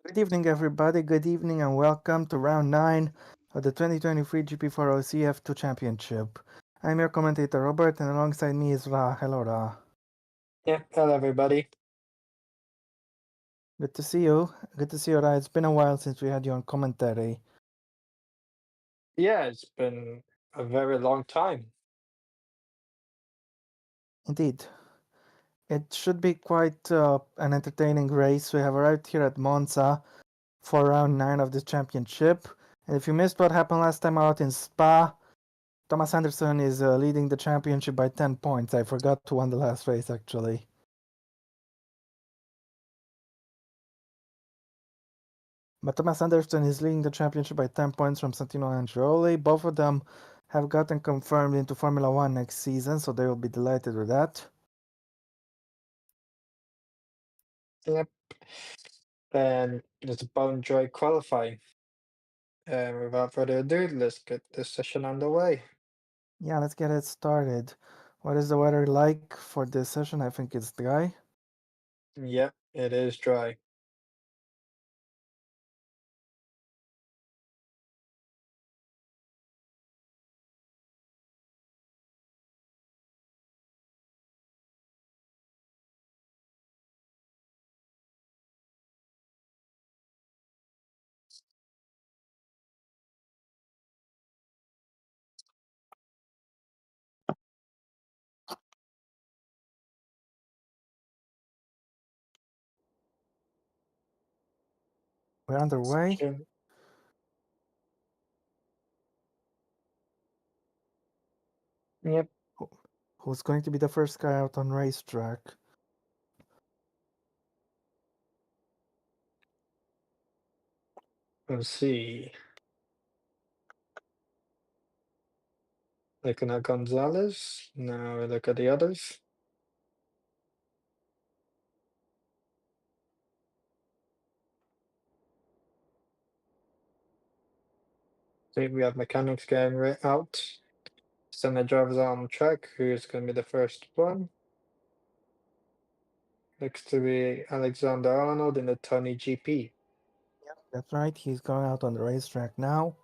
Good evening, everybody. Good evening, and welcome to round 9 of the 2023 GP4 OCF2 Championship. I'm your commentator, Robert, and alongside me is Ra. Hello, Ra. Yeah, hello everybody. Good to see you. Good to see you, Ra. It's been a while since we had you on commentary. Yeah, it's been a very long time. Indeed. It should be quite an entertaining race. We have arrived here at Monza for round 9 of the championship. And if you missed what happened last time out in Spa, Thomas Anderson is leading the championship by 10 points. I forgot who won the last race, actually. But Thomas Anderson is leading the championship by 10 points from Santino and Andreoli. Both of them have gotten confirmed into Formula One next season, so they will be delighted with that. Yep. And it's Bone Joy qualifying. And without further ado, let's get this session underway. Yeah, let's get it started. What is the weather like for this session? I think it's dry. Yep, it is dry. We're underway. Okay. Yep, Who's going to be the first guy out on racetrack? let's see. Looking at Gonzalez. Now we look at the others. See, we have mechanics getting out. Send the drivers out on track. Who's going to be the first one? Looks to be Alexander Arnold in the Tony GP. That's right, he's going out on the racetrack now.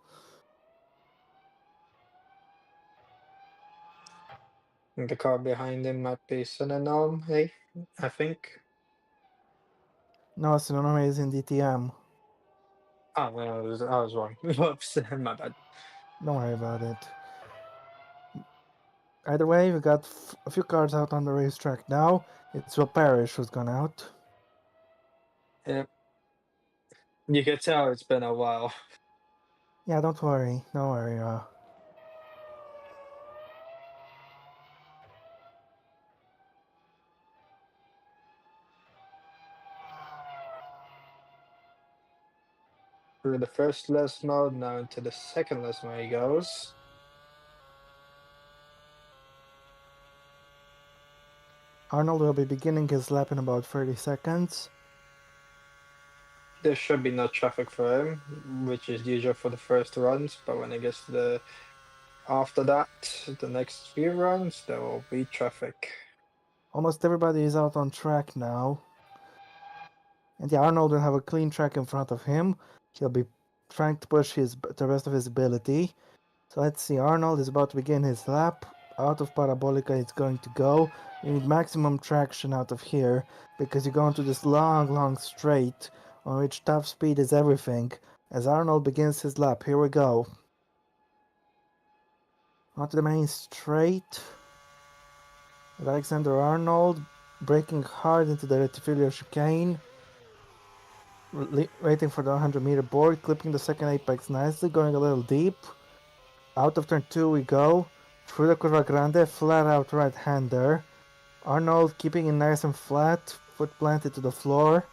And the car behind him might be Synonym, hey, I think. No, Sonoma is in DTM. Oh, no, I was wrong. Whoops, my bad. Don't worry about it. Either way, we got a few cars out on the racetrack now. It's Will Parrish who's gone out. Yeah. You can tell it's been a while. Yeah, don't worry. Don't worry. Through the first list mode, now into the second list mode he goes. Arnold will be beginning his lap in about 30 seconds. There should be no traffic for him, which is usual for the first runs, but when it gets to the after that, the next few runs, there will be traffic. Almost everybody is out on track now. And yeah, Arnold will have a clean track in front of him. He'll be trying to push the rest of his ability. So let's see, Arnold is about to begin his lap. Out of Parabolica it's going to go. You need maximum traction out of here because you go into this long straight on which top speed is everything. As Arnold begins his lap, here we go. Onto the main straight. With Alexander Arnold braking hard into the reticulator chicane. Waiting for the 100-meter board, clipping the second apex nicely, going a little deep. Out of turn 2 we go. Through the Curva Grande, flat out right-hander. Arnold keeping it nice and flat, foot planted to the floor.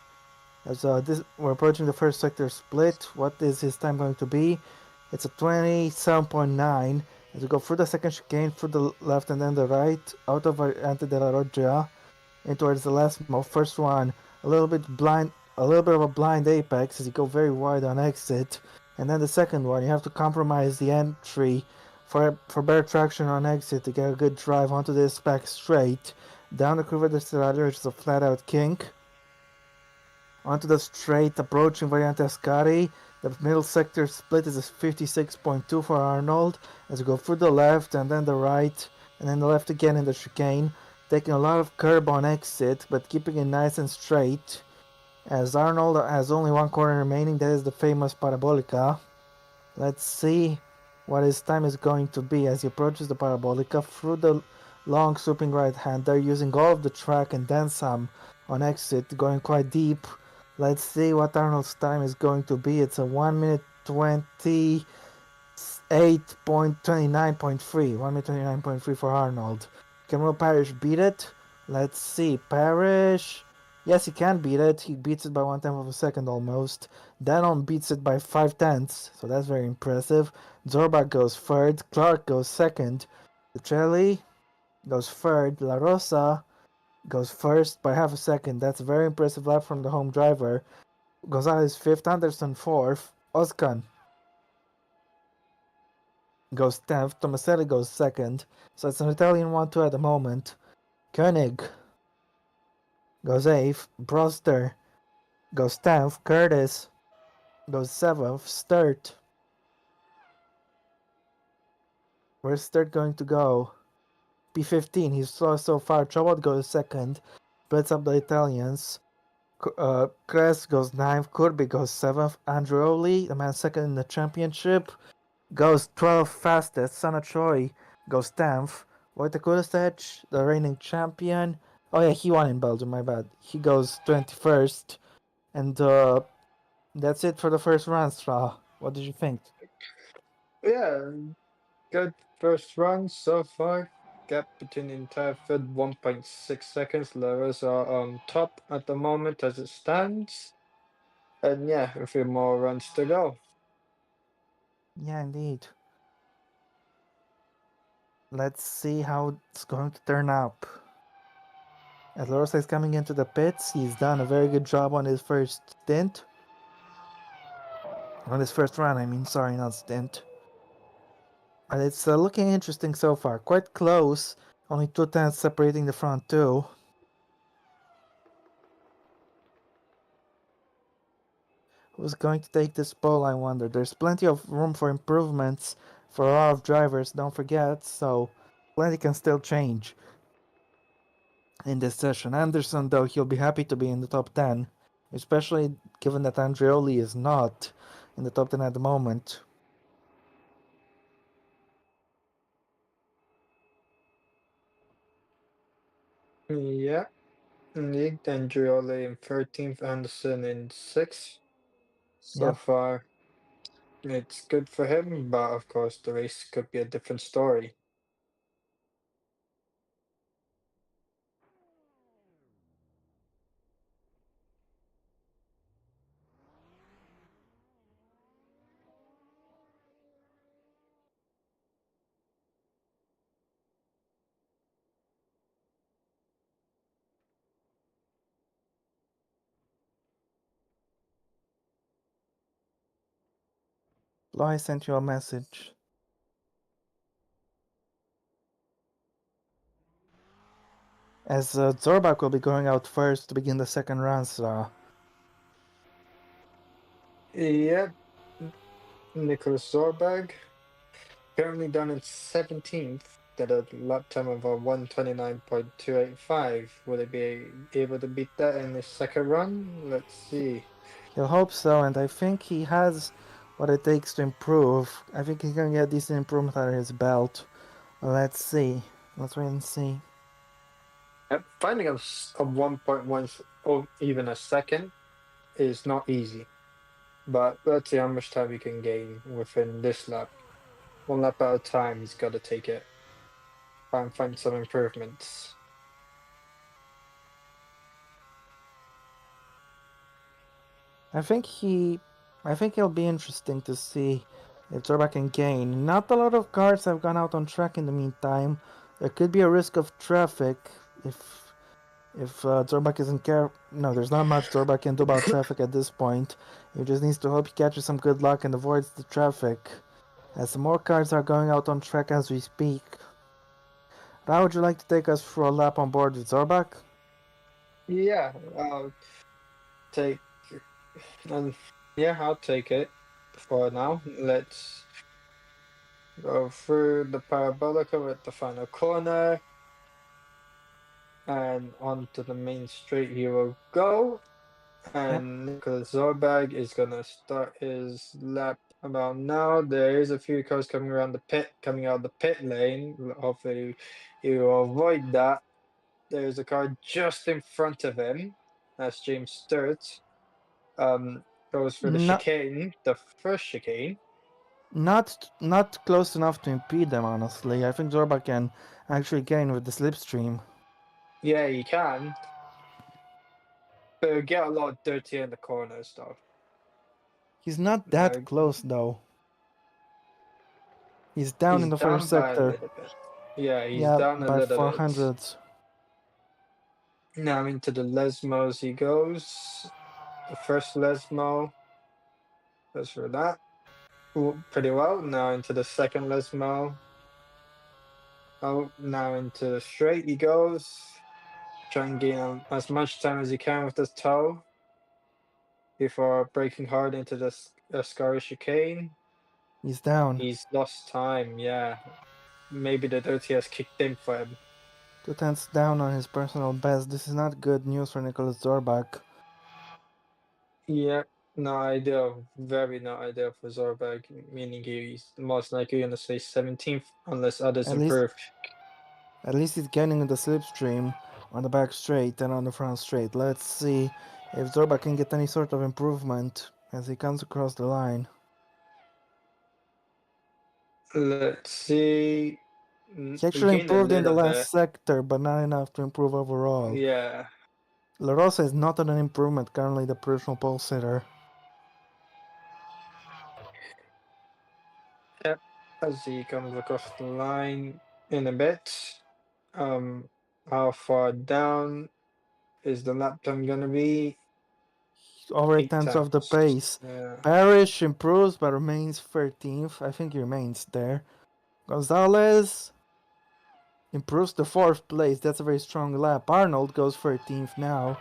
As we're approaching the first sector split, what is his time going to be? It's a 27.9. As we go through the second chicane, through the left and then the right, out of Ante della Roggia, and towards the last first one, a little bit of a blind apex as you go very wide on exit. And then the second one, you have to compromise the entry for better traction on exit to get a good drive onto this back straight. Down the Curva de Serralio, which is a flat out kink. Onto the straight, approaching Variante Ascari. The middle sector split is a 56.2 for Arnold as we go through the left and then the right and then the left again in the chicane. Taking a lot of curb on exit but keeping it nice and straight as Arnold has only one corner remaining, that is the famous Parabolica. Let's see what his time is going to be as he approaches the Parabolica through the long swooping right-hander, using all of the track and then some on exit, going quite deep. Let's see what Arnold's time is going to be. It's a 1 minute 28.29.3. 1 minute 29.3 for Arnold. Can Will Parrish beat it? Let's see. Parrish. Yes, he can beat it. He beats it by 1/10 of a second almost. Danon beats it by 5/10, so that's very impressive. Zorbach goes third. Clark goes second. Lucelli goes third. La Rosa goes first by half a second. That's a very impressive lap from the home driver. Gonzalez fifth. Anderson fourth. Oskan goes 10th. Tomaselli goes second. So it's an Italian 1-2 at the moment. Koenig goes 8th. Broster goes 10th. Curtis goes 7th. Sturt. Where's Sturt going to go? P15. He's so far. Chobot goes second. Splits up the Italians. Kress goes 9th. Kirby goes 7th. Andreoli, the man second in the championship, goes 12th fastest. Sana Choi goes 10th. Wojtek Kulisic, the reigning champion. Oh yeah, he won in Belgium, my bad. He goes 21st. And that's it for the first round, Stra. What did you think? Yeah, good first run so far. Gap between the entire field 1.6 seconds. Levers are on top at the moment as it stands. And yeah, a few more runs to go. Yeah, indeed. Let's see how it's going to turn up. As Lorosa is coming into the pits, he's done a very good job on his first stint. On his first run, I mean, sorry, not stint. But it's looking interesting so far. Quite close, only 2/10 separating the front two. Who's going to take this pole, I wonder? There's plenty of room for improvements for a lot of drivers, don't forget, so plenty can still change in this session. Anderson, though, he'll be happy to be in the top 10, especially given that Andreoli is not in the top 10 at the moment. Yeah, indeed. Andrioli in 13th, Anderson in 6th. So Yep. far, it's good for him, but of course, the race could be a different story. I sent you a message. As Zorbak will be going out first to begin the second run, so Yeah, Nicholas Zorbag, currently done in 17th, at a lap time of a 129.285. Will he be able to beat that in his second run? Let's see. he'll hope so, and I think he has what it takes to improve. I think he can get decent improvement under his belt. Let's see. Let's wait and see. Finding a 1.1 or even a second is not easy, but let's see how much time he can gain within this lap. One lap at a time, he's got to take it. Try and find some improvements. I think it'll be interesting to see if Zorbak can gain. Not a lot of cars have gone out on track in the meantime. There could be a risk of traffic if Zorbak isn't care. No, there's not much Zorbak can do about traffic at this point. He just needs to hope he catches some good luck and avoids the traffic. As some more cars are going out on track as we speak. Now, would you like to take us for a lap on board with Zorbak? Yeah, I'll take And yeah, I'll take it for now. Let's go through the parabolica with the final corner and onto the main straight he will go. Yep. And Nicholas Zorbag is gonna start his lap about now. There is a few cars coming around the pit, coming out the pit lane. Hopefully, he will avoid that. There's a car just in front of him. That's James Sturt. Goes for the Not chicane, the first chicane. not close enough to impede them, honestly. I think Zorba can actually gain with the slipstream. Yeah, he can, but he'll get a lot dirtier in the corners, though. He's not Uh, that close though. He's down he's in the first down by a sector. little bit. Yeah, he's Yeah, down a by little bit. 400. Now into the Lesmos he goes. The first Lesmo goes for that. Ooh, pretty well. Now into the second Lesmo. Oh, now into the straight he goes. Try and gain as much time as he can with the toe before breaking hard into the Ascari chicane. He's down. He's lost time, yeah. Maybe the dirty has kicked in for him. 2 tenths down on his personal best. This is not good news for Nicholas Zorbak. Yeah, no idea. Very no idea for Zorbag, meaning he's most likely going to stay 17th unless others At least improve. at least he's gaining in the slipstream on the back straight and on the front straight. Let's see if Zorbak can get any sort of improvement as he comes across the line. Let's see. He We actually gained a improved in the little bit. last sector, but not enough to improve overall. Yeah. La Rosa is not on an improvement, currently the personal pole sitter. Yep. As he comes across the line in a bit. Um, how far down is the lap time gonna be? Over 8 Eight tenths of the tenths. pace. Yeah. Parrish improves but remains 13th. I think he remains there. Gonzalez improves to 4th place. That's a very strong lap. Arnold goes 13th now.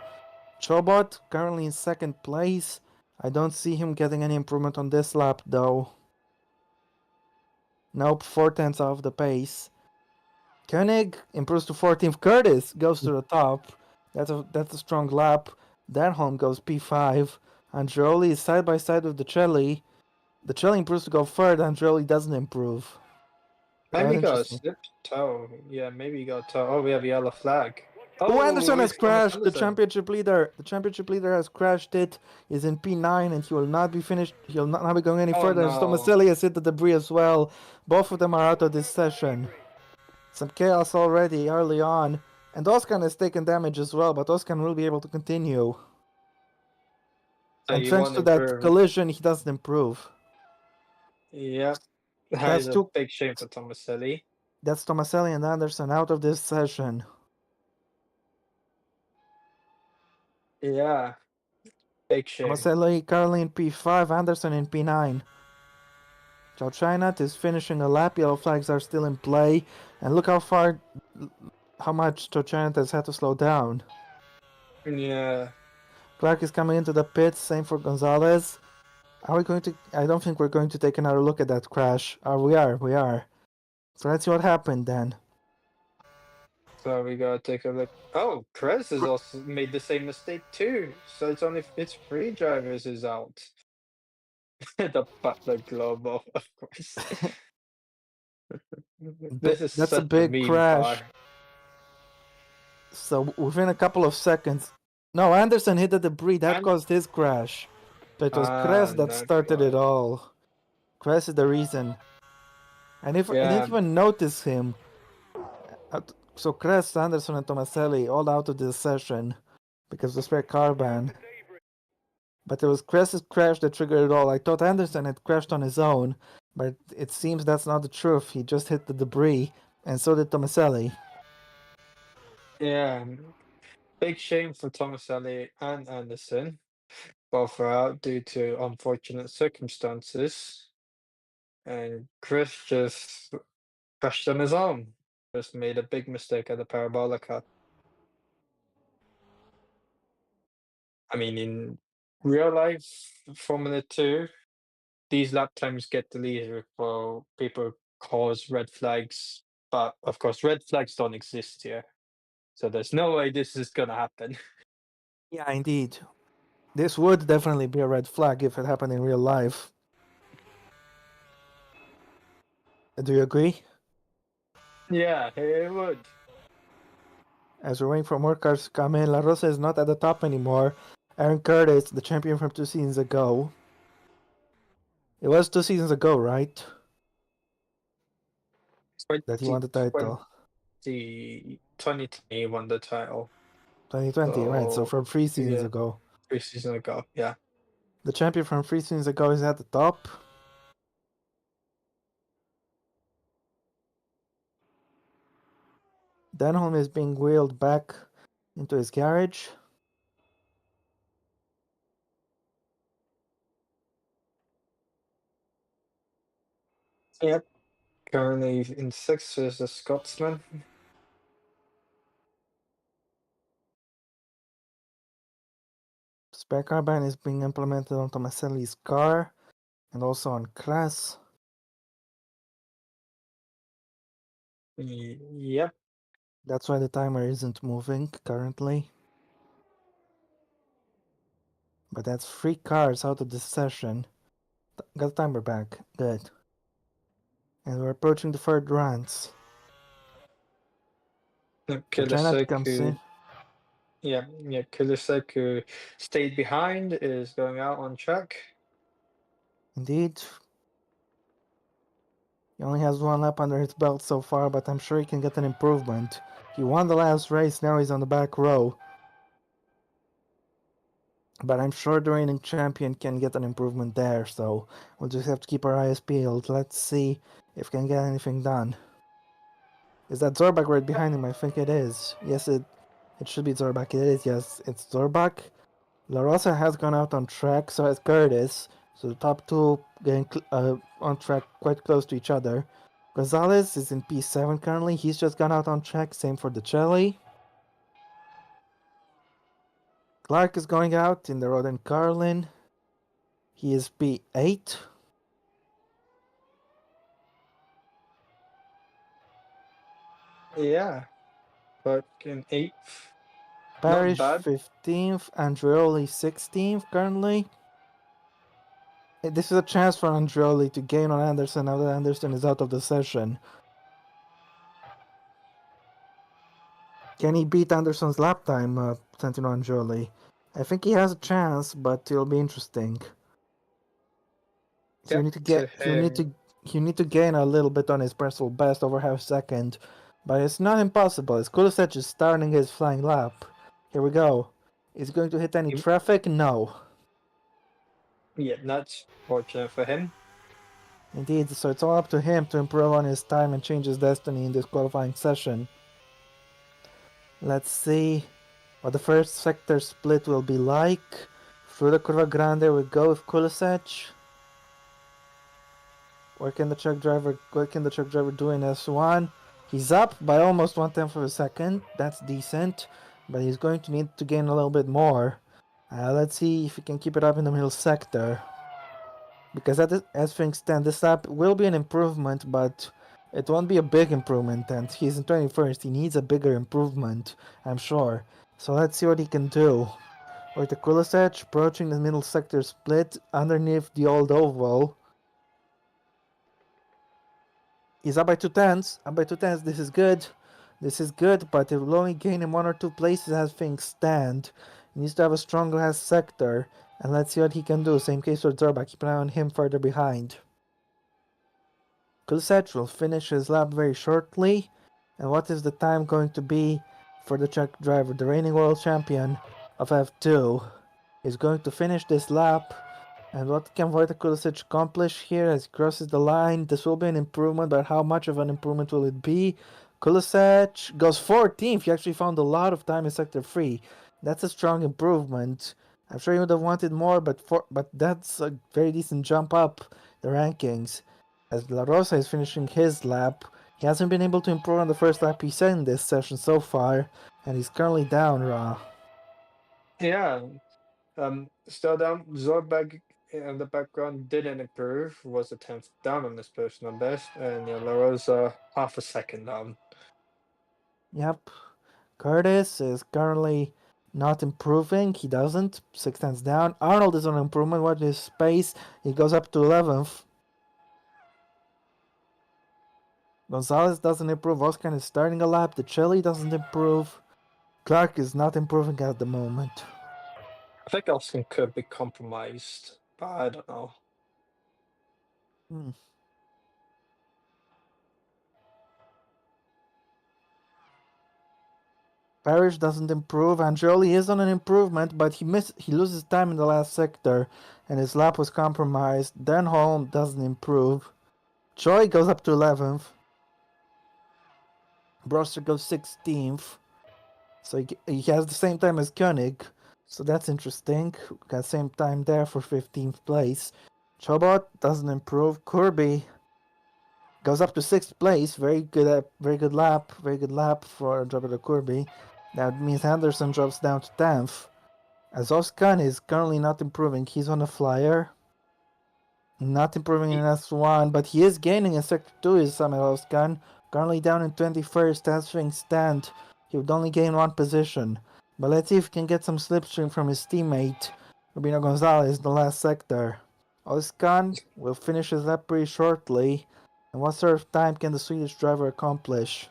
Chobot currently in 2nd place. I don't see him getting any improvement on this lap though. Nope, 4 tenths off the pace. Koenig improves to 14th. Curtis goes to the top. That's a strong lap. Denholm goes P5. Andreoli is side by side with the Celli. The Celli improves to go third. Andreoli doesn't improve. Maybe Quite he got a interesting. slip toe. Yeah, maybe he got a toe. Oh, we have a yellow flag. Oh, Oh, Anderson has it's Thomas crashed. The Anderson. championship leader. The championship leader has crashed it. Is in P9 and he will not be finished. He'll not be going any Oh further. As no. Tomaselli has hit the debris as well. Both of them are out of this session. Some chaos already early on. And Oskan has taken damage as well, but Oskan will be able to continue. So And he thanks won't to that improve. collision, he doesn't improve. Yep. That is That's a two. big shame for Tomaselli. That's Tomaselli and Anderson out of this session. Yeah, big shame. Tomaselli currently in P5, Anderson in P9. Chow Chinat is finishing a lap. Yellow flags are still in play, and look how much Chow Chinat has had to slow down. Yeah. Clark is coming into the pits. Same for Gonzalez. Are we going to? I don't think we're going to take another look at that crash. We are. We are. So let's see what happened then. So we gotta take a look. Oh, Perez has also made the same mistake too. So it's three drivers is out. The Butler Global, of course. This is That's a such a big meme crash. car. So within a couple of seconds, no, Anderson hit the debris. That And caused his crash. But it was Kress that started it okay. all. Kress is the reason. And if I didn't Yeah, even notice him. So Kress, Anderson, and Tomaselli all out of this session because of the spare car ban. But it was Kress's crash that triggered it all. I thought Anderson had crashed on his own, but it seems that's not the truth. He just hit the debris, and so did Tomaselli. yeah. Big shame for Tomaselli and Anderson. Both are out due to unfortunate circumstances. And Chris just crashed on his own. Just made a big mistake at the parabolica. I mean, in real life Formula 2, these lap times get deleted for people cause red flags, but of course, red flags don't exist here. So there's no way this is gonna happen. Yeah, indeed. This would definitely be a red flag if it happened in real life. Do you agree? Yeah, it would. As we're waiting for more cars to come in, La Rosa is not at the top anymore. Aaron Curtis, the champion from 2 seasons ago. It was 2 seasons ago, right? That he won the title. 2020 won the title. 2020, right? So So from 3 seasons yeah, ago. 3 seasons ago. Yeah. The champion from 3 seasons ago is at the top. Denholm is being wheeled back into his garage. Yep. Currently in sixth is the Scotsman. Spare carbine is being implemented on Tomaselli's car and also on Kras. Yep. That's why the timer isn't moving currently. But that's 3 cars out of this session. Got the timer back. Good. And we're approaching the third runs. So China Kulisek, comes in. Kulisek, who stayed behind, is going out on track. Indeed. He only has 1 lap under his belt so far, but I'm sure he can get an improvement. He won the last race, now he's on the back row. But I'm sure the reigning champion can get an improvement there, so we'll just have to keep our eyes peeled. Let's see if we can get anything done. Is that Zorbak right behind him? I think it is. Yes, it should be Zorbak. It is, yes. It's Zorbak. La Rosa has gone out on track, so has Curtis. So the top two getting on track quite close to each other. Gonzalez is in P7 currently. He's just gone out on track. Same for DeCelli. Clark is going out in the Roden Carlin. He is P8. Yeah, but in eighth, not Parrish bad. 15th. Andreoli 16th currently. This is a chance for Andreoli to gain on Anderson now that Anderson is out of the session. Can he beat Anderson's lap time, Santino Andreoli? I think he has a chance, but it'll be interesting. He'll Get need to to get him. he'll need to gain a little bit on his personal best over half second. But it's not impossible. As Kulisek is starting his flying lap. Here we go. Is he going to hit any traffic? No. Yeah, that's fortunate for him. Indeed, so it's all up to him to improve on his time and change his destiny in this qualifying session. Let's see what the first sector split will be like. Through the Curva Grande we go with Kulisek. What can the truck driver do in S1? He's up by almost 1/10 of a second. That's decent, but he's going to need to gain a little bit more. Let's see if he can keep it up in the middle sector. Because as things stand, this lap will be an improvement, but it won't be a big improvement, and he's in 21st. He needs a bigger improvement, I'm sure. So let's see what he can do. With the Kulisek approaching the middle sector split underneath the old oval. He's up by 2/10. Up by 2/10. This is good. This is good, but it will only gain him 1 or 2 places as things stand. He needs to have a strong last sector. And let's see what he can do. Same case with Zorba. Keep an eye on him further behind. Kulisek will finish his lap very shortly. And what is the time going to be for the truck driver, the reigning world champion of F2? He's going to finish this lap. And what can Wojtek Kulisek accomplish here as he crosses the line? This will be an improvement, but how much of an improvement will it be? Kulisek goes 14th. He actually found a lot of time in Sector 3. That's a strong improvement. I'm sure he would have wanted more, but that's a very decent jump up the rankings. As La Rosa is finishing his lap, he hasn't been able to improve on the first lap he set in this session so far, and he's currently down, Ra. Yeah, Still down, Zorbag in the background didn't improve, was a 10th down on his personal best, and LaRosa half a second down. Yep. Curtis is currently not improving. He doesn't. 6 tenths down. Arnold is on improvement. What is space? He goes up to 11th. Gonzalez doesn't improve. Oscar is starting a lap. The Chile doesn't improve. Clark is not improving at the moment. I think Austin could be compromised, but I don't know. Hmm. Parrish doesn't improve. Andreoli is on an improvement, but he loses time in the last sector, and his lap was compromised. Denholm doesn't improve. Choi goes up to 11th. Broster goes 16th. So he has the same time as Koenig. So that's interesting. Got same time there for 15th place. Chobot doesn't improve. Kirby goes up to 6th place. Very good lap. Very good lap for Roberto Kirby. That means Anderson drops down to 10th. Azoskan is currently not improving. He's on a flyer. Not improving in S1, but he is gaining in Sector 2 is Samuel Azoskan. Currently down in 21st as things stand. He would only gain one position. But let's see if he can get some slipstream from his teammate, Rubino Gonzalez, in the last sector. Ozkan will finish his lap pretty shortly. And what sort of time can the Swedish driver accomplish?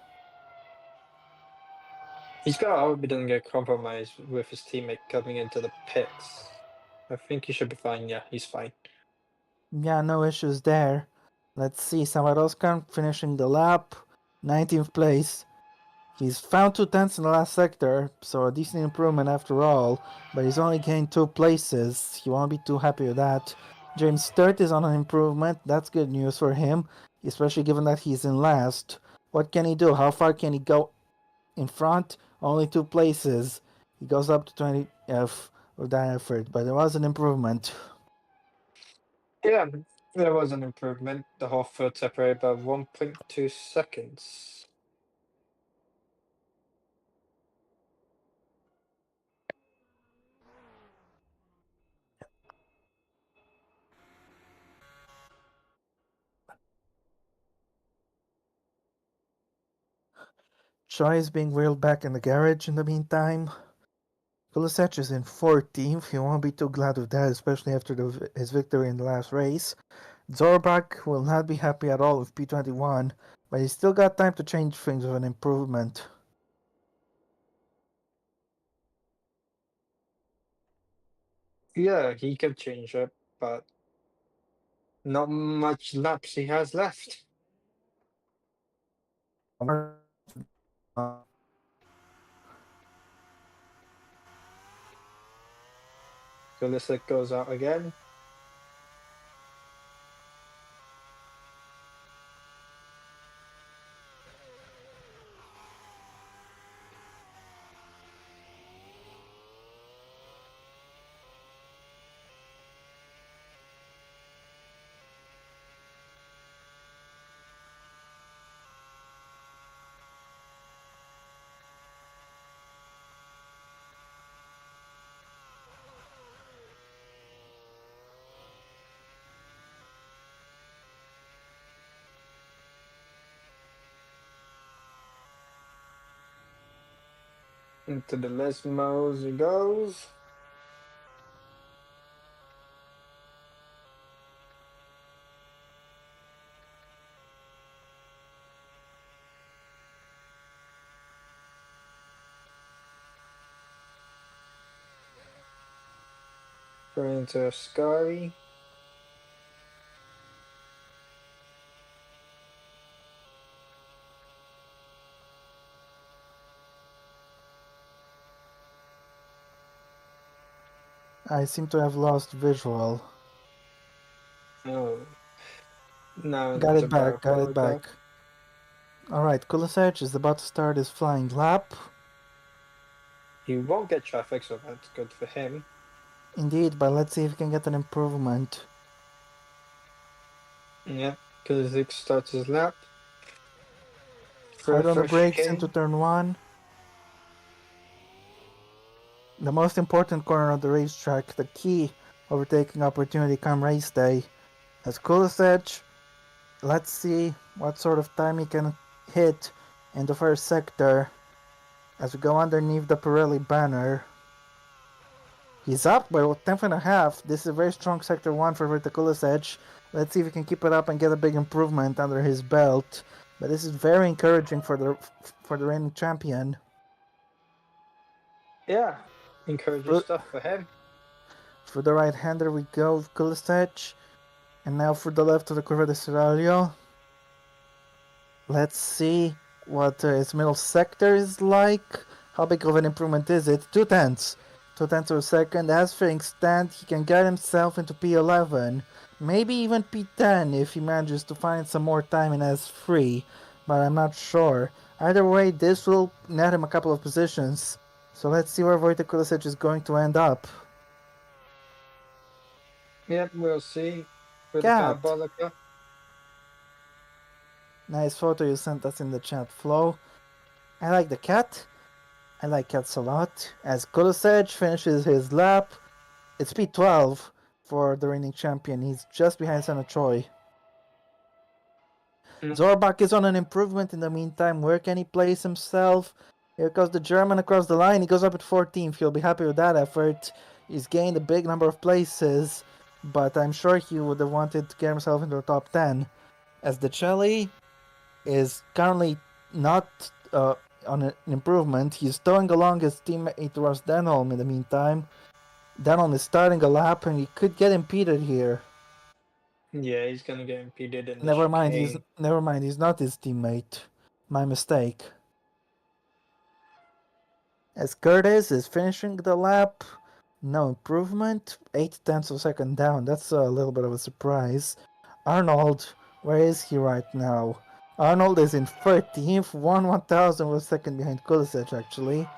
He's got to hope he doesn't get compromised with his teammate coming into the pits. I think he should be fine. Yeah, he's fine. Yeah, no issues there. Let's see, Samaroskan finishing the lap, 19th place. He's found 2 tenths in the last sector, so a decent improvement after all, but he's only gained 2 places. He won't be too happy with that. James Sturt is on an improvement. That's good news for him, especially given that he's in last. What can he do? How far can he go in front? Only 2 places. He goes up to 20th with that effort, but there was an improvement. Yeah, there was an improvement. The whole field separated by 1.2 seconds. Choi is being wheeled back in the garage in the meantime. Kulisevich is in 14th. He won't be too glad with that, especially after his victory in the last race. Zorbach will not be happy at all with P21, but he's still got time to change things with an improvement. Yeah, he can change it, but not much laps he has left. Kulisic goes out again. Into the Lesmos he goes. Going into Ascari. I seem to have lost visual. Oh, now Got there's a it back, got it Barapolka. back. Alright, Kulisevich is about to start his flying lap. He won't get traffic, so that's good for him. Indeed, but let's see if he can get an improvement. Yeah, Kulisic starts his lap. For the Hard on the first brakes into chicane. turn 1. the most important corner of the racetrack, the key overtaking opportunity come race day. As Kulisevich, let's see what sort of time he can hit in the first sector as we go underneath the Pirelli banner. He's up by 10th and a half. This is a very strong sector 1 for Kulisevich. Let's see if he can keep it up and get a big improvement under his belt. But this is very encouraging for the reigning champion. Yeah, encouraging For, stuff for him. for the right-hander we go with Kulisevich. And now for the left of the Curva de Serralio. Let's see what his middle sector is like. How big of an improvement is it? 2/10. 2/10 of a second. As things stand, he can get himself into P11. Maybe even P10 if he manages to find some more time in S3. But I'm not sure. Either way, this will net him a couple of positions. So let's see where Wojtek Kulisic is going to end up. Yep, we'll see. With the Cat. Parabolica. Nice photo you sent us in the chat, Flo. I like the cat. I like cats a lot. As Kulisic finishes his lap, it's P12 for the reigning champion. He's just behind Senna Choi. Zorbach is on an improvement in the meantime. Where can he place himself? Here goes the German across the line. He goes up at 14th. He'll be happy with that effort. He's gained a big number of places, but I'm sure he would have wanted to get himself into the top 10. As the Chelly is currently not on an improvement. He's towing along his teammate Ross Denholm in the meantime. Denholm is starting a lap and he could get impeded here. Yeah, he's gonna get impeded in the Never mind, chicane. he's not his teammate. My mistake. As Curtis is finishing the lap, no improvement. 8/10 of a second down. That's a little bit of a surprise. Arnold, where is he right now? Arnold is in 13th, 1/1000 of a second behind Kulisic actually.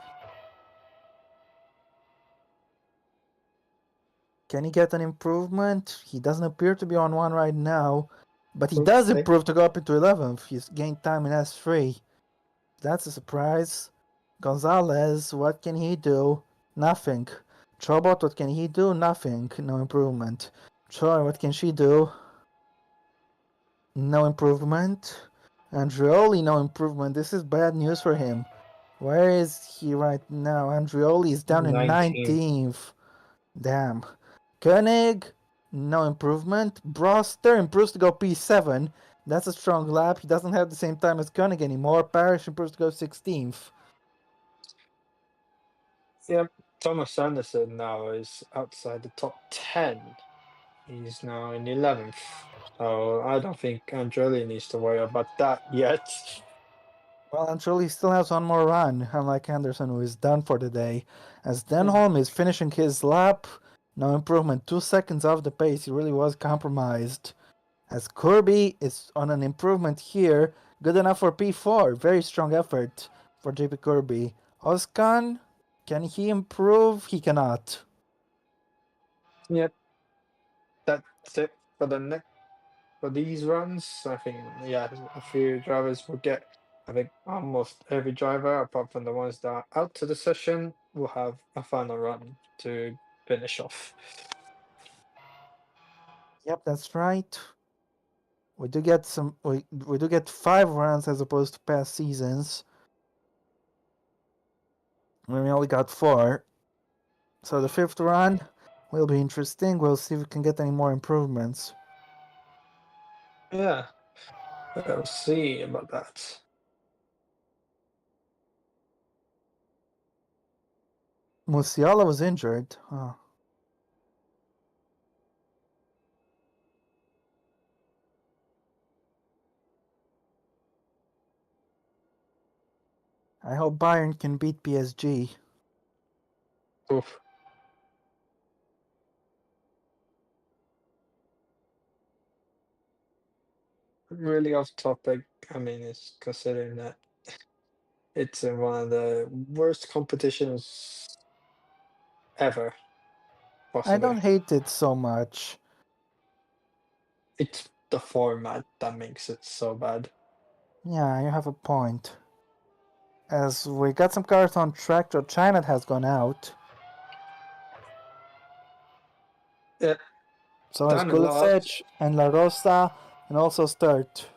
Can he get an improvement? He doesn't appear to be on one right now, but he does Okay. improve to go up into 11th. He's gained time in S3. That's a surprise. Gonzalez, what can he do? Nothing. Chobot, what can he do? Nothing. No improvement. Troy, what can she do? No improvement. Andreoli, no improvement. This is bad news for him. Where is he right now? Andreoli is down in 19. 19th. Damn. Koenig, no improvement. Broster improves to go P7. That's a strong lap. He doesn't have the same time as Koenig anymore. Parrish improves to go 16th. Yep, Thomas Anderson now is outside the top 10. He's now in 11th. So I don't think Andrelli needs to worry about that yet. Well, until he still has one more run, unlike Anderson, who is done for the day. As Denholm is finishing his lap, no improvement. 2 seconds off the pace, he really was compromised. As Kirby is on an improvement here, good enough for P4. Very strong effort for JP Kirby. Oskan, can he improve? He cannot. Yep, that's it for the next for these runs. I think yeah, a few drivers will get. I think almost every driver, apart from the ones that are out to the session, will have a final run to finish off. Yep, that's right. We do get we do get 5 runs as opposed to past seasons. We only got 4. So the 5th run will be interesting. We'll see if we can get any more improvements. Yeah, we'll see about that. Musiala was injured. I hope Bayern can beat PSG. Oof. Really off topic. I mean, it's considering that it's in one of the worst competitions ever, I possibly. don't hate it so much. It's the format that makes it so bad. Yeah, you have a point. As we got some cars on track, China has gone out. Yeah, So is done a lot. Kulisic and La Rosa, and also Sturt.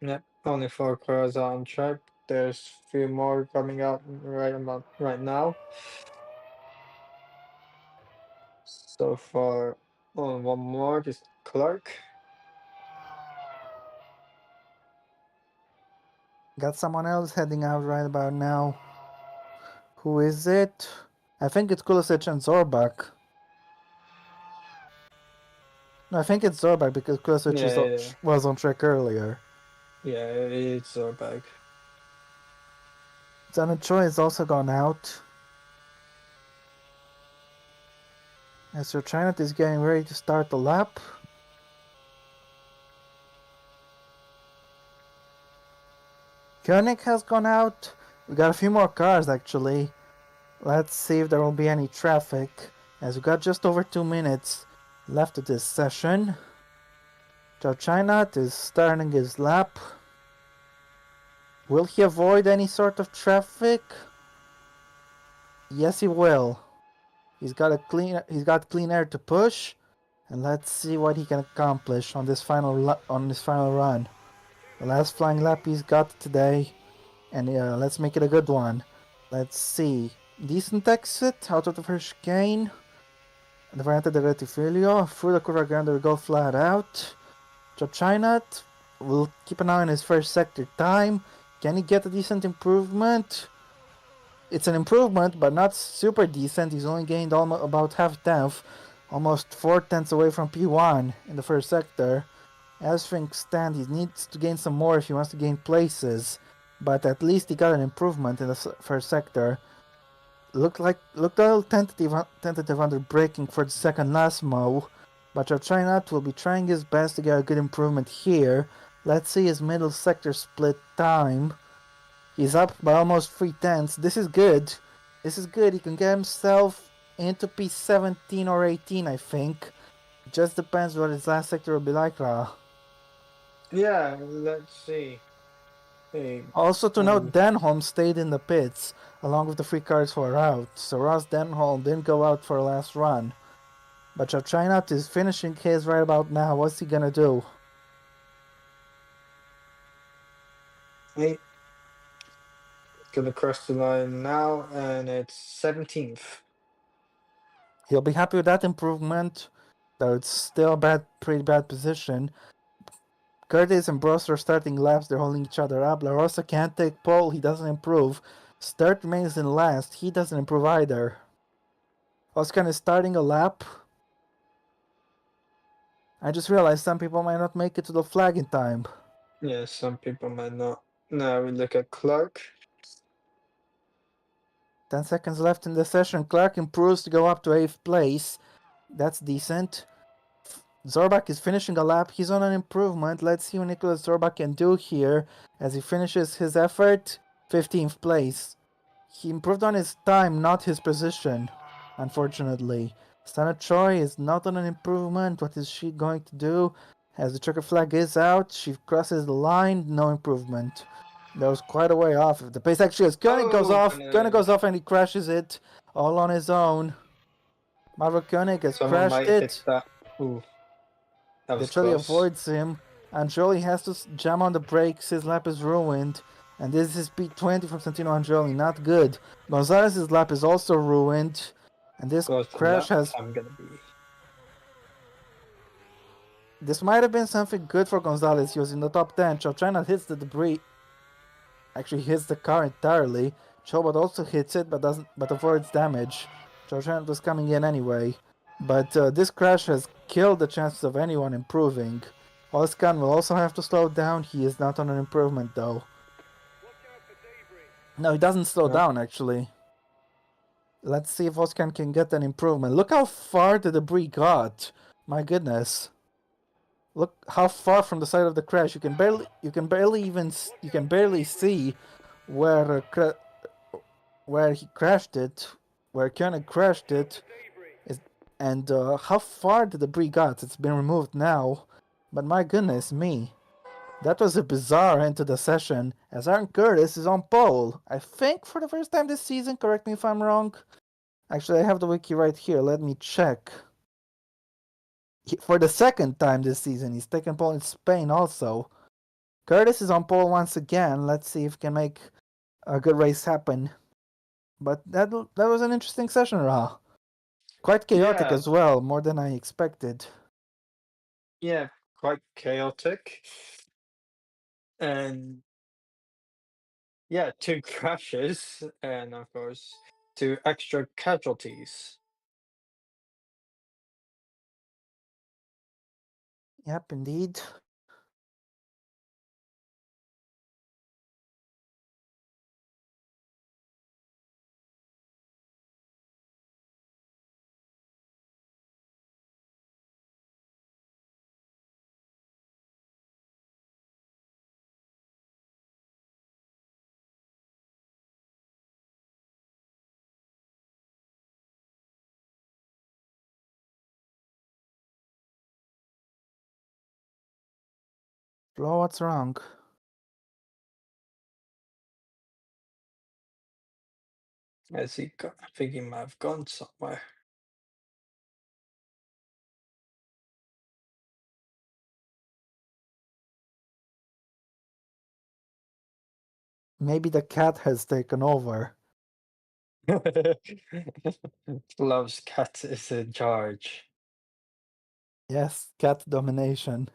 Yeah, only 4 cars are on track. There's a few more coming out right now. So far, on one more is Clark. Got someone else heading out right about now. Who is it? I think it's Kulisic and Zorbak. No, I think it's Zorbak because Kulisic Yeah, yeah, was on track earlier. yeah, it's our bag. Dana Choi is also gone out. And so China is getting ready to start the lap. Koenig has gone out. We got a few more cars actually. Let's see if there will be any traffic, as we got just over 2 minutes left of this session. Zhao China is starting his lap. Will he avoid any sort of traffic? Yes, he will. He's got clean air to push, and let's see what he can accomplish on this final run. The last flying lap he's got today, and let's make it a good one. Let's see. Decent exit out of the first chicane. The variante de Retifilio. Through the Curva Grande we go flat out. Chochinat will keep an eye on his first sector time. Can he get a decent improvement? It's an improvement, but not super decent. He's only gained almost about half tenth, almost 4 tenths away from P1 in the first sector. As things stand, he needs to gain some more if he wants to gain places, but at least he got an improvement in the first sector. Looked a little tentative under braking for the second last mow, but Chochinat will be trying his best to get a good improvement here. Let's see his middle sector split time. He's up by almost 3 tenths. This is good. This is good. He can get himself into P17 or 18, I think. Just depends what his last sector will be like, Ra. Yeah, let's see. Hey, Also to note, Denholm stayed in the pits, along with the 3 cars who are out. So Ross Denholm didn't go out for a last run. But Chochinat is finishing his right about now. What's he gonna do? hey, gonna cross the line now, and it's 17th. He'll be happy with that improvement, though it's still a pretty bad position. Curtis and Bros are starting laps, they're holding each other up. La Rosa can't take pole, he doesn't improve. Sturt remains in last, he doesn't improve either. Oscar is starting a lap. I just realized some people might not make it to the flag in time. Yeah, some people might not. Now we look at Clark. 10 seconds left in the session. Clark improves to go up to 8th place. That's decent. Zorbak is finishing a lap. He's on an improvement. Let's see what Nicholas Zorbak can do here as he finishes his effort. 15th place. He improved on his time, not his position, unfortunately. Stana Choi is not on an improvement. What is she going to do? As the checker flag is out, she crosses the line. No improvement. That was quite a way off. The pace actually is. Koenig goes Oh, off. Koenig goodness. goes off and he crashes it all on his own. Marvel Koenig has Someone crashed might hit it. that. Ooh, that was Literally close. avoids him. Angioli has to jam on the brakes. His lap is ruined. And this is P20 from Santino Angioli. Not good. Gonzalez's lap is also ruined. And this What's the crash lap has... time gonna be? This might have been something good for Gonzalez. He was in the top 10. China hits the debris. Actually hits the car entirely. Chobot also hits it but avoids damage. China was coming in anyway. But this crash has killed the chances of anyone improving. Oskan will also have to slow down. He is not on an improvement though. No, he doesn't slow No. down actually. Let's see if Oskan can get an improvement. Look how far the debris got. My goodness. Look how far from the side of the crash. You can barely see where where he crashed it, where Koenig crashed it, and how far the debris got. It's been removed now, but my goodness me, that was a bizarre end to the session. As Aaron Curtis is on pole, I think for the first time this season. Correct me if I'm wrong. Actually, I have the wiki right here. Let me check. For the second time this season, he's taken pole in Spain also. Curtis is on pole once again. Let's see if he can make a good race happen. But that was an interesting session, Ra. Quite chaotic Yeah, as well, more than I expected. yeah, quite chaotic. And yeah, two crashes, and of course, two extra casualties. Yep, indeed. Flo, what's wrong? As he got, I think he might have gone somewhere. Maybe the cat has taken over. Love's cat is in charge. Yes, cat domination.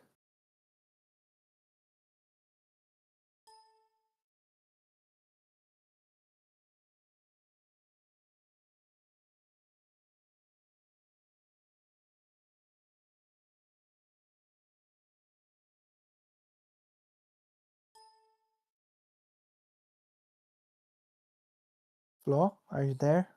Flo, are you there?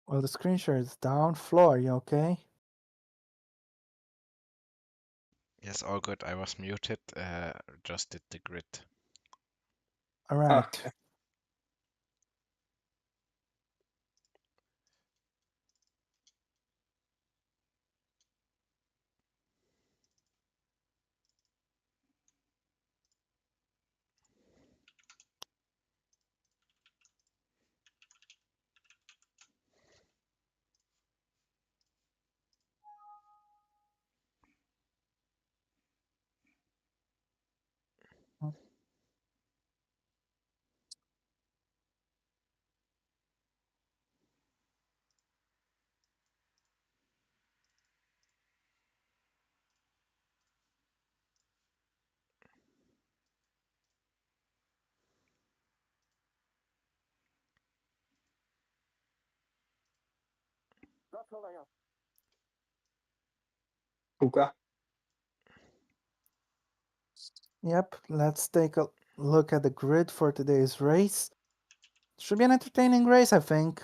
Well, the screen share is down. Flo, are you okay? Yes, all good. I was muted. Just did the grid. Alright. Okay. Puka. Yep, let's take a look at the grid for today's race. Should be an entertaining race, I think.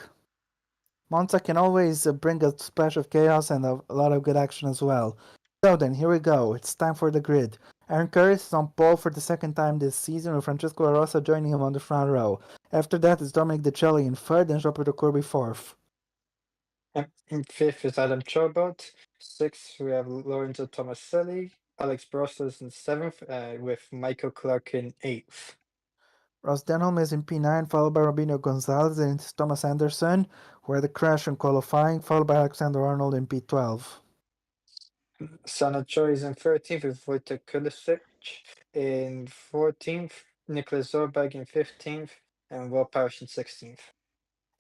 Monza can always bring a splash of chaos and a lot of good action as well. So then, here we go. It's time for the grid. Aaron Curtis is on pole for the second time this season, with Francesco La Rosa joining him on the front row. After that is Dominic De Celli in third and Roberto Corby fourth. In fifth is Adam Chobot. Sixth, we have Lorenzo Tomaselli. Alex Brosses in seventh, with Michael Clark in eighth. Ross Denholm is in P9, followed by Robinho Gonzalez and Thomas Anderson, who had a crash in qualifying, followed by Alexander Arnold in P12. Sanacho is in 13th with Wojtek Kulisic. In 14th, Nicholas Zorberg in 15th, and Will Parrish in 16th.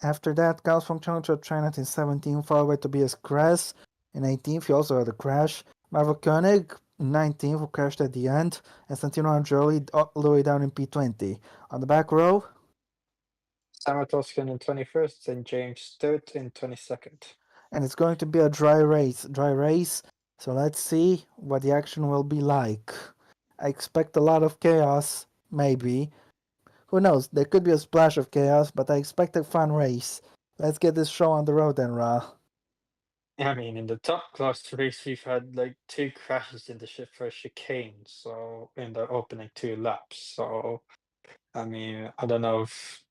After that, Gauss from Changchun China in 17th, followed by Tobias Kress in 18th. He also had a crash. Marvel Koenig in 19th, who crashed at the end, and Santino Androli all the way down in P20. On the back row, Samuel Toscan in 21st, and James Sturt in 22nd. and it's going to be a dry race. So let's see what the action will be like. I expect a lot of chaos, maybe. Who knows? There could be a splash of chaos, but I expect a fun race. Let's get this show on the road then, Ra. I mean, in the top class race, we've had like 2 crashes in the first chicane, so in the opening 2 laps. So, I mean, I don't know if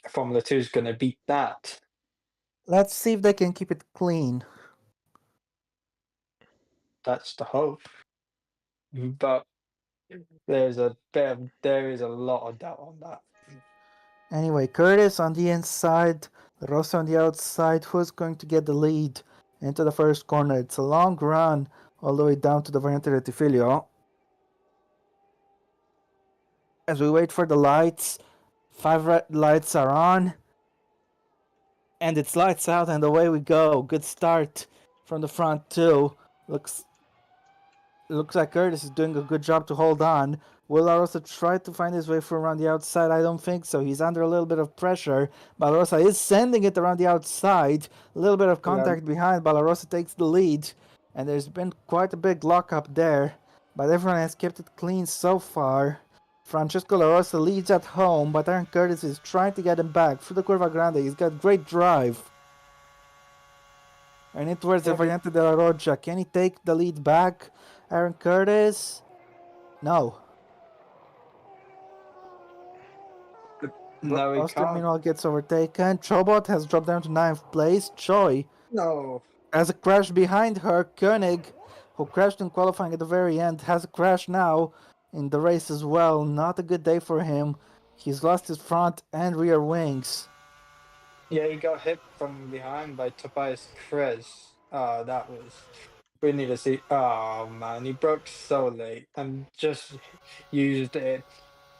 Formula 2 is going to beat that. Let's see if they can keep it clean. That's the hope. But there is a lot of doubt on that. Anyway, Curtis on the inside, Rosso on the outside. Who's going to get the lead into the first corner? It's a long run all the way down to the Variante Rettifilio. As we wait for the lights, 5 red lights are on. And it's lights out and away we go. Good start from the front too. Looks like Curtis is doing a good job to hold on. Will Larosa try to find his way through around the outside? I don't think so. He's under a little bit of pressure. Balarosa is sending it around the outside. A little bit of contact behind. Balarosa takes the lead. And there's been quite a big lockup there. But everyone has kept it clean so far. Francesco La Rosa leads at home, but Aaron Curtis is trying to get him back through the Curva Grande. He's got great drive. And in towards the Variante de la Roja. Can he take the lead back? Aaron Curtis? No. No, he Oster can't. meanwhile gets overtaken. Chobot has dropped down to 9th place. Choi No. has a crash behind her. Koenig, who crashed in qualifying at the very end, has a crash now in the race as well. Not a good day for him. He's lost his front and rear wings. Yeah, he got hit from behind by Tobias Krez. That was. We need to see. Oh man, he broke so late and just used it.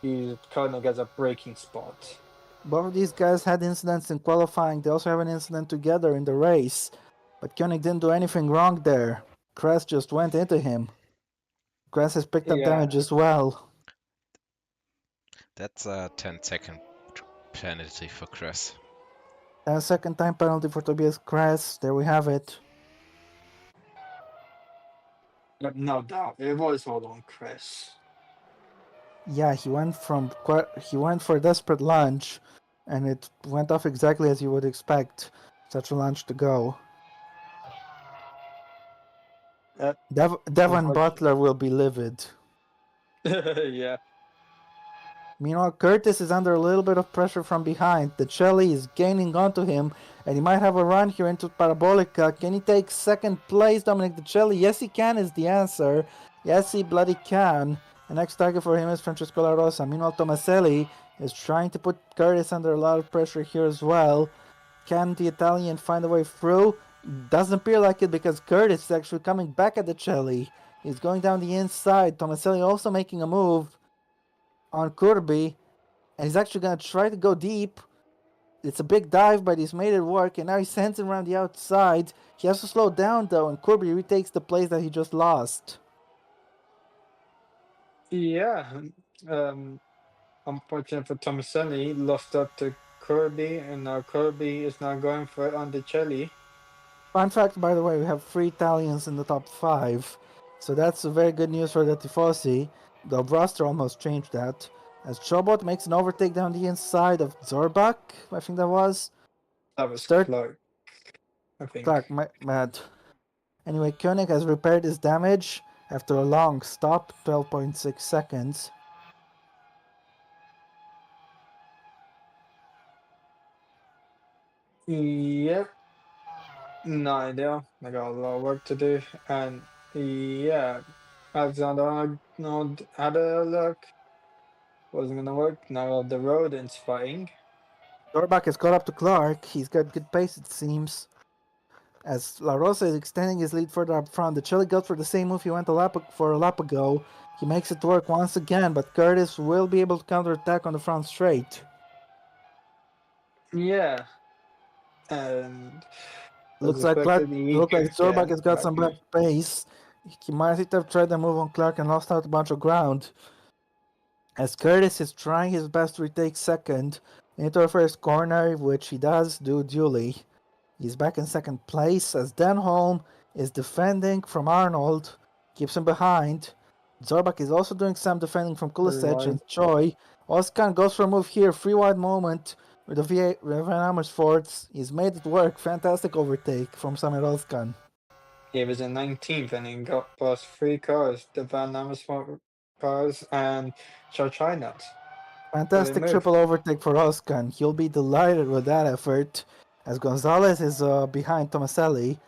Used Koenig as a braking spot. Both of these guys had incidents in qualifying. They also have an incident together in the race. But Koenig didn't do anything wrong there. Kress just went into him. Kress has picked up damage as well. That's a 10-second penalty for Chris. 10-second time penalty for Tobias Kress. There we have it. No doubt, it was all on Chris. Yeah, he went for a desperate lunge, and it went off exactly as you would expect such a lunge to go. Devon Butler will be livid. Yeah. Meanwhile, Curtis is under a little bit of pressure from behind. The Celli is gaining onto him, and he might have a run here into Parabolica. Can he take second place, Dominic De Celli? Yes, he can is the answer. Yes, he bloody can. The next target for him is Francesco La Rosa. Meanwhile, Tomaselli is trying to put Curtis under a lot of pressure here as well. Can the Italian find a way through? Doesn't appear like it because Curtis is actually coming back at the Celli. He's going down the inside. Tomaselli also making a move on Kirby, and he's actually going to try to go deep. It's a big dive, but he's made it work, and now he sends him around the outside. He has to slow down, though, and Kirby retakes the place that he just lost. Yeah. Unfortunate for Tomaselli, he lost up to Kirby, and now Kirby is now going for it on the Celli. Fun fact, by the way, we have 3 Italians in the top 5, so that's very good news for the Tifosi. The roster almost changed that. As Chobot makes an overtake down the inside of Zorbak, I think that was. That was Clark, I think. Clark, mad. Anyway, Koenig has repaired his damage after a long stop, 12.6 seconds. Yep. No idea. I got a lot of work to do. And yeah, Alexander Arnold had a look. Wasn't gonna work. Now the rodents fighting. Zorbak has caught up to Clark. He's got good pace, it seems. As La Rosa is extending his lead further up front, the Chile goes for the same move he went a lap ago. He makes it work once again, but Curtis will be able to counterattack on the front straight. Yeah. And Looks like Zorbak has got some back pace. He might have tried the move on Clark and lost out a bunch of ground. As Curtis is trying his best to retake second into the first corner, which he does do duly. He's back in second place as Denholm is defending from Arnold, keeps him behind. Zorbak is also doing some defending from Very Kulisec wide. and Choi. Oskan goes for a move here, free wide moment with the Van Amersfoort. He's made it work. Fantastic overtake from Samir Oskan. He was in 19th and he got past 3 cars, the Van Amersfoort cars and China. Fantastic Move. triple overtake for Oskan. He'll be delighted with that effort as Gonzalez is behind Tomaselli.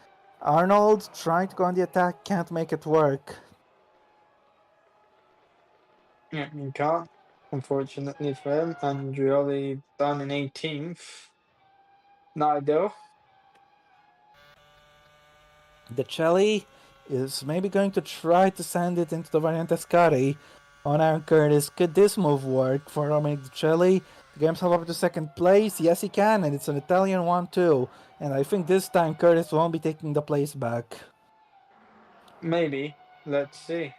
Arnold trying to go on the attack, can't make it work. Yeah, he can't, unfortunately for him. Andrioli down in 18th. Not ideal. The Chelly is maybe going to try to send it into the Variante Scari on Aaron Curtis. Could this move work for Dominic Chelly to get himself up to second place? Yes, he can, and it's an Italian 1-2. And I think this time Curtis won't be taking the place back. Maybe. Let's see.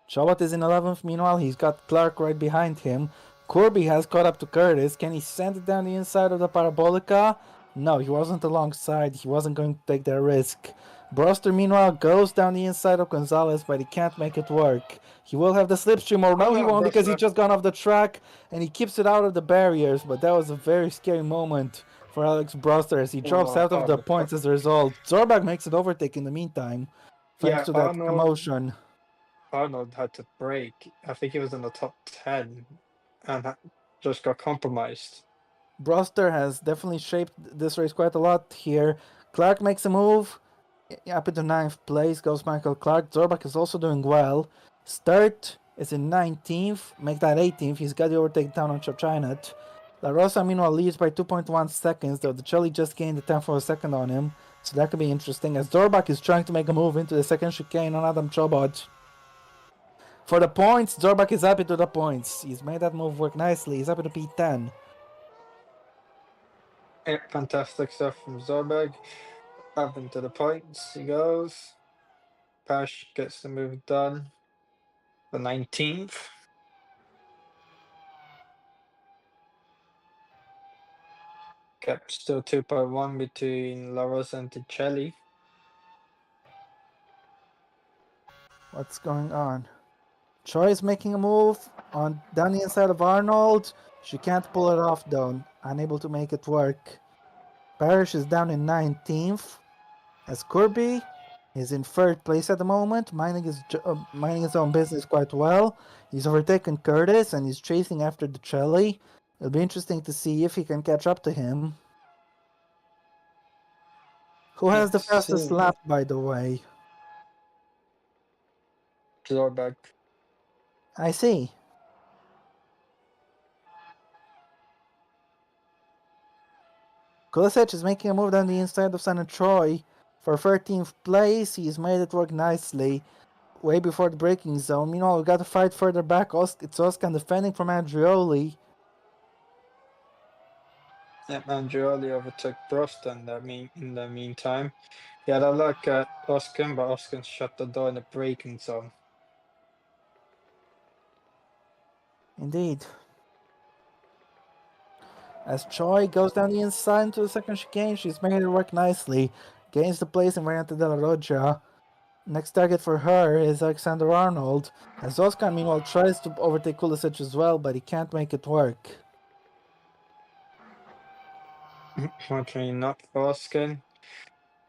Chobot is in 11th, meanwhile, he's got Clark right behind him. Corby has caught up to Curtis. Can he send it down the inside of the Parabolica? No, he wasn't alongside. He wasn't going to take that risk. Broster, meanwhile, goes down the inside of Gonzalez, but he can't make it work. He will have the slipstream, or no, he won't, because he's just gone off the track, and he keeps it out of the barriers, but that was a very scary moment for Alex Broster as he drops out of the points as a result. Zorbak makes an overtake in the meantime, thanks to that commotion. Arnold had to brake. I think he was in the top 10 and just got compromised. Broster has definitely shaped this race quite a lot here. Clark makes a move. Up into 9th place goes Michael Clark. Zorbak is also doing well. Sturt is in 19th. Make that 18th. He's got the overtake down on Chochinat. La Rosa, meanwhile, leads by 2.1 seconds, though the Chelly just gained a 10th for a second on him. So that could be interesting, as Zorbak is trying to make a move into the second chicane on Adam Chobot. For the points, Zorbak is happy to the points. He's made that move work nicely. He's happy to P10. Yeah, fantastic stuff from Zorbag. Up into the points he goes. Pash gets the move done. The 19th. Gap still 2.1 between Laros and Ticelli. What's going on? Choi is making a move on down the inside of Arnold. She can't pull it off though, unable to make it work. Parrish is down in 19th, as Kirby is in 3rd place at the moment, minding his own business quite well. He's overtaken Curtis and he's chasing after the Chelly. It'll be interesting to see if he can catch up to him. Who has the fastest lap, by the way? Zorbag. I see. Kulisec is making a move down the inside of San Troy for 13th place. He's made it work nicely, way before the braking zone. Meanwhile, we got to fight further back. It's Oskan defending from Andrioli. Yep, Andrioli overtook Broston in the meantime. He had a look at Oskin, but Oskin shut the door in the braking zone. Indeed. As Choi goes down the inside into the second chicane, she's making it work nicely. Gains the place in Variante de la Roja. Next target for her is Alexander Arnold. As Oskan, meanwhile, tries to overtake Kulisec as well, but he can't make it work. Fortunately not for Oskin.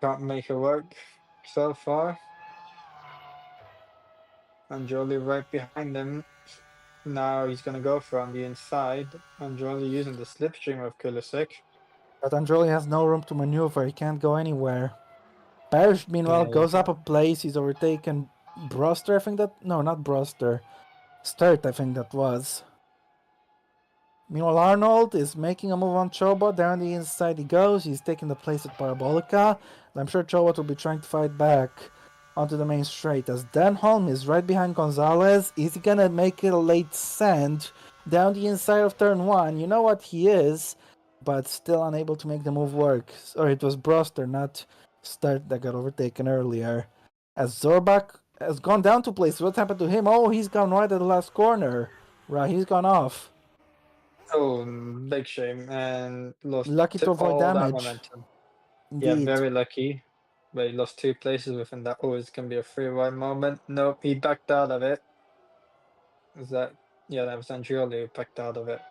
Can't make it work so far. Andrioli right behind him. Now he's going to go for on the inside. Andrioli using the slipstream of Kulisek. But Andrioli has no room to maneuver, he can't go anywhere. Parrish, meanwhile, goes up a place. He's overtaken Broster, I think that... No, not Broster. Sturt, I think that was. Meanwhile, Arnold is making a move on Chobot. Down the inside he goes. He's taking the place at Parabolica. I'm sure Chobot will be trying to fight back onto the main straight. As Denholm is right behind Gonzalez. Is he gonna make it a late send down the inside of turn 1? You know what he is, but still unable to make the move work. Or it was Broster, not Sturt, that got overtaken earlier. As Zorbak has gone down to place. What happened to him? Oh, he's gone right at the last corner. Right, he's gone off. Oh, big shame, and lost Lucky to avoid all damage. that momentum. Yeah, Indeed. very lucky. But he lost 2 places within that. Always can be a free ride moment. Nope, he backed out of it. Is that? Yeah, that was Andrioli who backed out of it.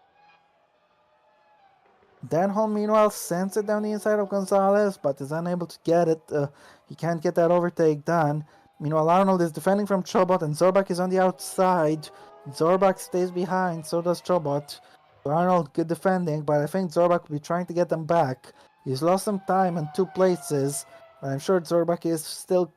Denholm, meanwhile, sends it down the inside of Gonzalez, but is unable to get it. He can't get that overtake done. Meanwhile, Arnold is defending from Chobot, and Zorbak is on the outside. Zorbak stays behind, so does Chobot. Arnold, good defending, but I think Zorbak will be trying to get them back. He's lost some time in 2 places, but I'm sure Zorbak is still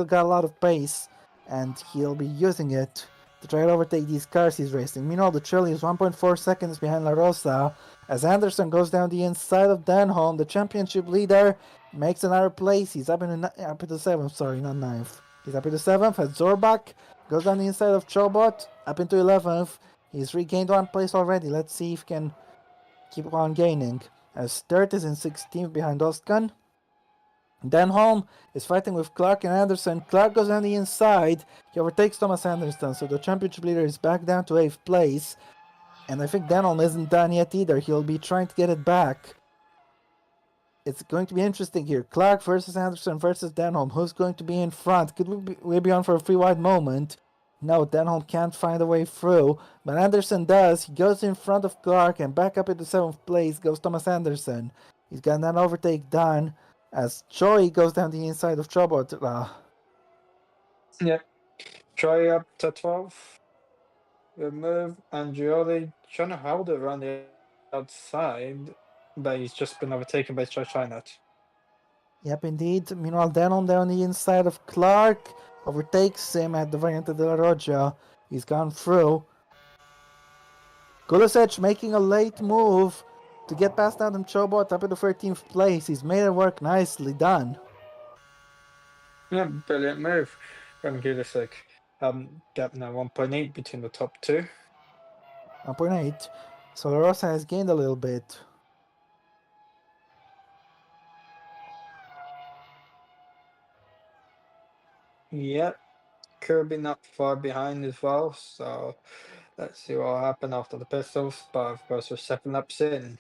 got a lot of pace, and he'll be using it to try to overtake these cars he's racing. Meanwhile, the Chile is 1.4 seconds behind La Rosa as Anderson goes down the inside of Denholm. The championship leader makes another place. He's up into 7th, sorry, not 9th. He's up into 7th as Zorbak goes down the inside of Chobot, up into 11th. He's regained 1 place already. Let's see if he can keep on gaining. As Sturt is in 16th behind Ostkan. Denholm is fighting with Clark and Anderson. Clark goes on the inside. He overtakes Thomas Anderson, so the championship leader is back down to 8th place. And I think Denholm isn't done yet either. He'll be trying to get it back. It's going to be interesting here. Clark versus Anderson versus Denholm. Who's going to be in front? Could we be on for a free wide moment? No, Denholm can't find a way through, but Anderson does. He goes in front of Clark, and back up into 7th place goes Thomas Anderson. He's got an overtake done as Choi goes down the inside of Chobot. Yep. Troy up to 12. Remove Andrioli trying to hold it around the outside, but he's just been overtaken by Chochinat. Yep, indeed. Meanwhile, Denholm down the inside of Clark overtakes him at the Variante de la Roja. He's gone through. Kulisec making a late move to get past Adam Chobot up in the 13th place. He's made it work nicely done. Yeah, brilliant move from Gulisic. Gap now 1.8 between the top two. 1.8. So La Rosa has gained a little bit. Yep. Kirby not far behind as well, so let's see what will happen after the pistols. But of course, we're 7 laps in.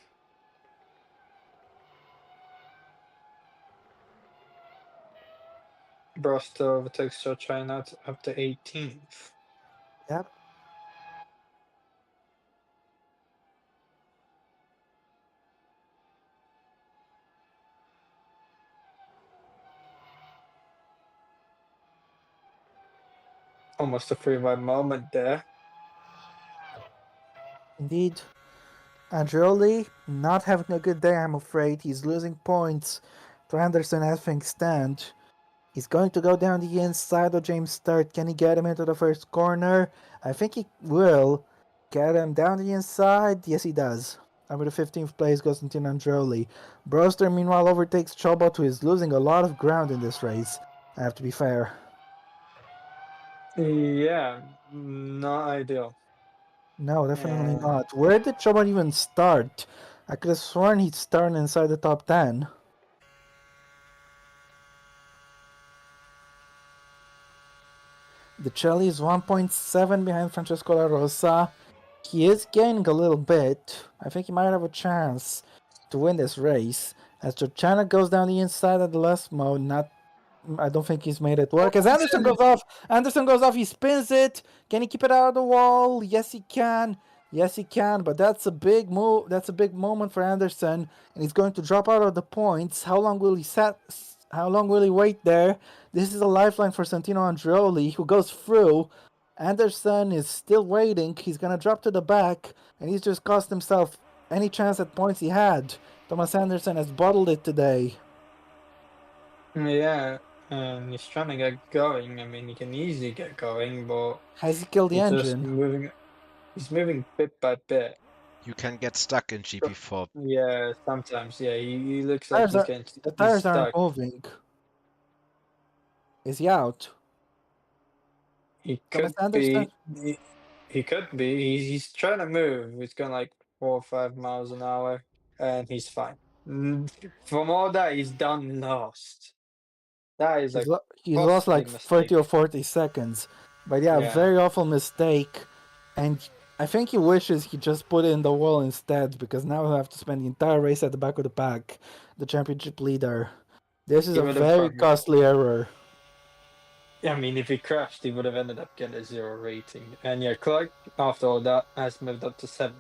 Broster overtakes Chochinat up to 18th. Yep. Almost a free ride moment there. Indeed. Andrioli not having a good day, I'm afraid. He's losing points to Anderson as things stand. He's going to go down the inside of James Sturt. Can he get him into the first corner? I think he will. Get him down the inside? Yes, he does. Over the 15th place goes into Androli. Broster, meanwhile, overtakes Chobot, who is losing a lot of ground in this race. I have to be fair. Yeah, not ideal. No, definitely And not. Where did Chobot even start? I could have sworn he'd start inside the top 10. The Celli is 1.7 behind Francesco La Rosa. He is gaining a little bit. I think he might have a chance to win this race. As China goes down the inside of the last mode, I don't think he's made it work. As Anderson goes off, he spins it. Can he keep it out of the wall? Yes, he can. Yes, he can. But that's a big move. That's a big moment for Anderson, and he's going to drop out of the points. How long will he wait there? This is a lifeline for Santino Andreoli, who goes through. Anderson is still waiting. He's gonna drop to the back, and he's just cost himself any chance at points he had. Thomas Anderson has bottled it today. yeah, and he's trying to get going. I mean, he can easily get going, but Has he killed the he's just engine? moving. He's moving bit by bit. You can get stuck in GP4. Yeah, sometimes. Yeah, he looks like The he's tires aren't stuck. moving. Is he out? He Thomas could Anderson? be. He could be. He's trying to move. He's going like 4 or 5 miles an hour, and he's fine. From all that, he's done lost. That is a He's lost costly like 30 or mistake. 40 seconds. But yeah, Yeah. very awful mistake. And I think he wishes he just put it in the wall instead, because now he'll have to spend the entire race at the back of the pack, the championship leader. This is He a would have very probably. costly error. I mean, if he crashed, he would have ended up getting a 0 rating. And yeah, Clark, after all that, has moved up to 7th.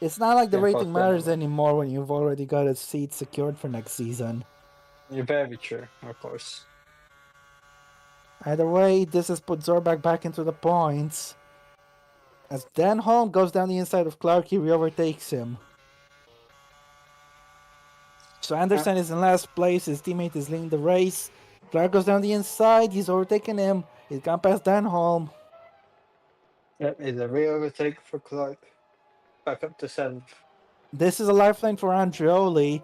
It's not like the Again, rating possibly matters another. anymore when you've already got a seat secured for next season. You're very true, of course. Either way, this has put Zorbak back into the points. As Denholm goes down the inside of Clark, he overtakes him. So Anderson is in last place, his teammate is leading the race. Clark goes down the inside, he's overtaken him. He's gone past Denholm. Yep, is a real overtake for Clark. Back up to 7th. This is a lifeline for Andreoli,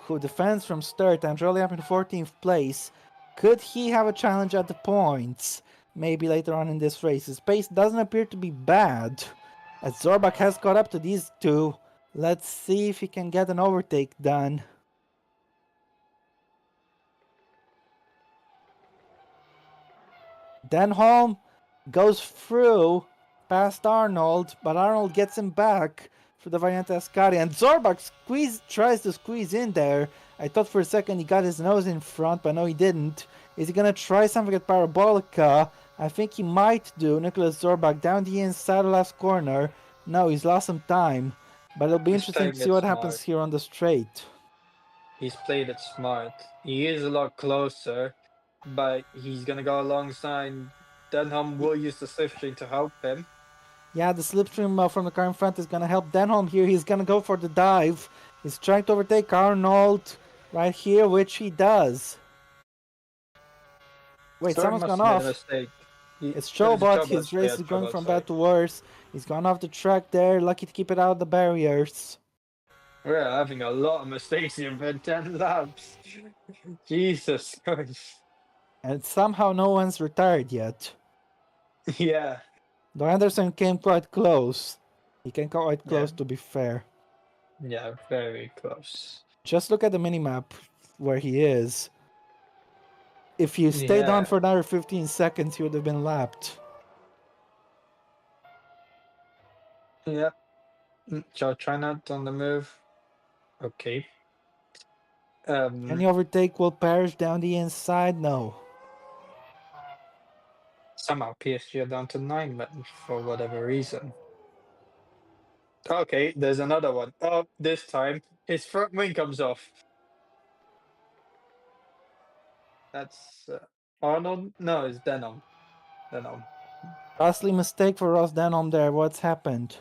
who defends from start. Andreoli up in 14th place. Could he have a challenge at the points? Maybe later on in this race. His pace doesn't appear to be bad, as Zorbak has caught up to these two. Let's see if he can get an overtake done. Denholm goes through past Arnold, but Arnold gets him back for the Variante Ascari, and Zorbak tries to squeeze in there. I thought for a second he got his nose in front, but no, he didn't. Is he gonna try something at Parabolica? I think he might do. Nicholas Zorbak down the inside of last corner. No, he's lost some time, but it'll be He's interesting to playing see it what happens smart. here on the straight. He's played it smart. He is a lot closer, but he's gonna go alongside. Denham will use the slipstream to help him. Yeah, the slipstream from the car in front is going to help Denholm here. He's going to go for the dive. He's trying to overtake Arnold right here, which he does. Wait, Storm someone's must gone have made a off. mistake. It's There was a Chobot. Chobot His race is going Chobot, from sorry. bad to worse. He's gone off the track there. Lucky to keep it out of the barriers. We're having a lot of mistakes here for 10 laps. Jesus Christ. And somehow no one's retired yet. Yeah. Though Anderson came quite close. He came quite close, Yeah. to be fair. Yeah, very close. Just look at the minimap where he is. If he stayed on Yeah. for another 15 seconds, he would have been lapped. Yeah. So try not on the move. Okay. Any overtake will perish down the inside? No. Somehow PSG are down to 9 men for whatever reason. Okay, there's another one. Oh, this time his front wing comes off. That's Arnold? No, it's Denom. Denom. Costly mistake for Ross Denholm there. What's happened?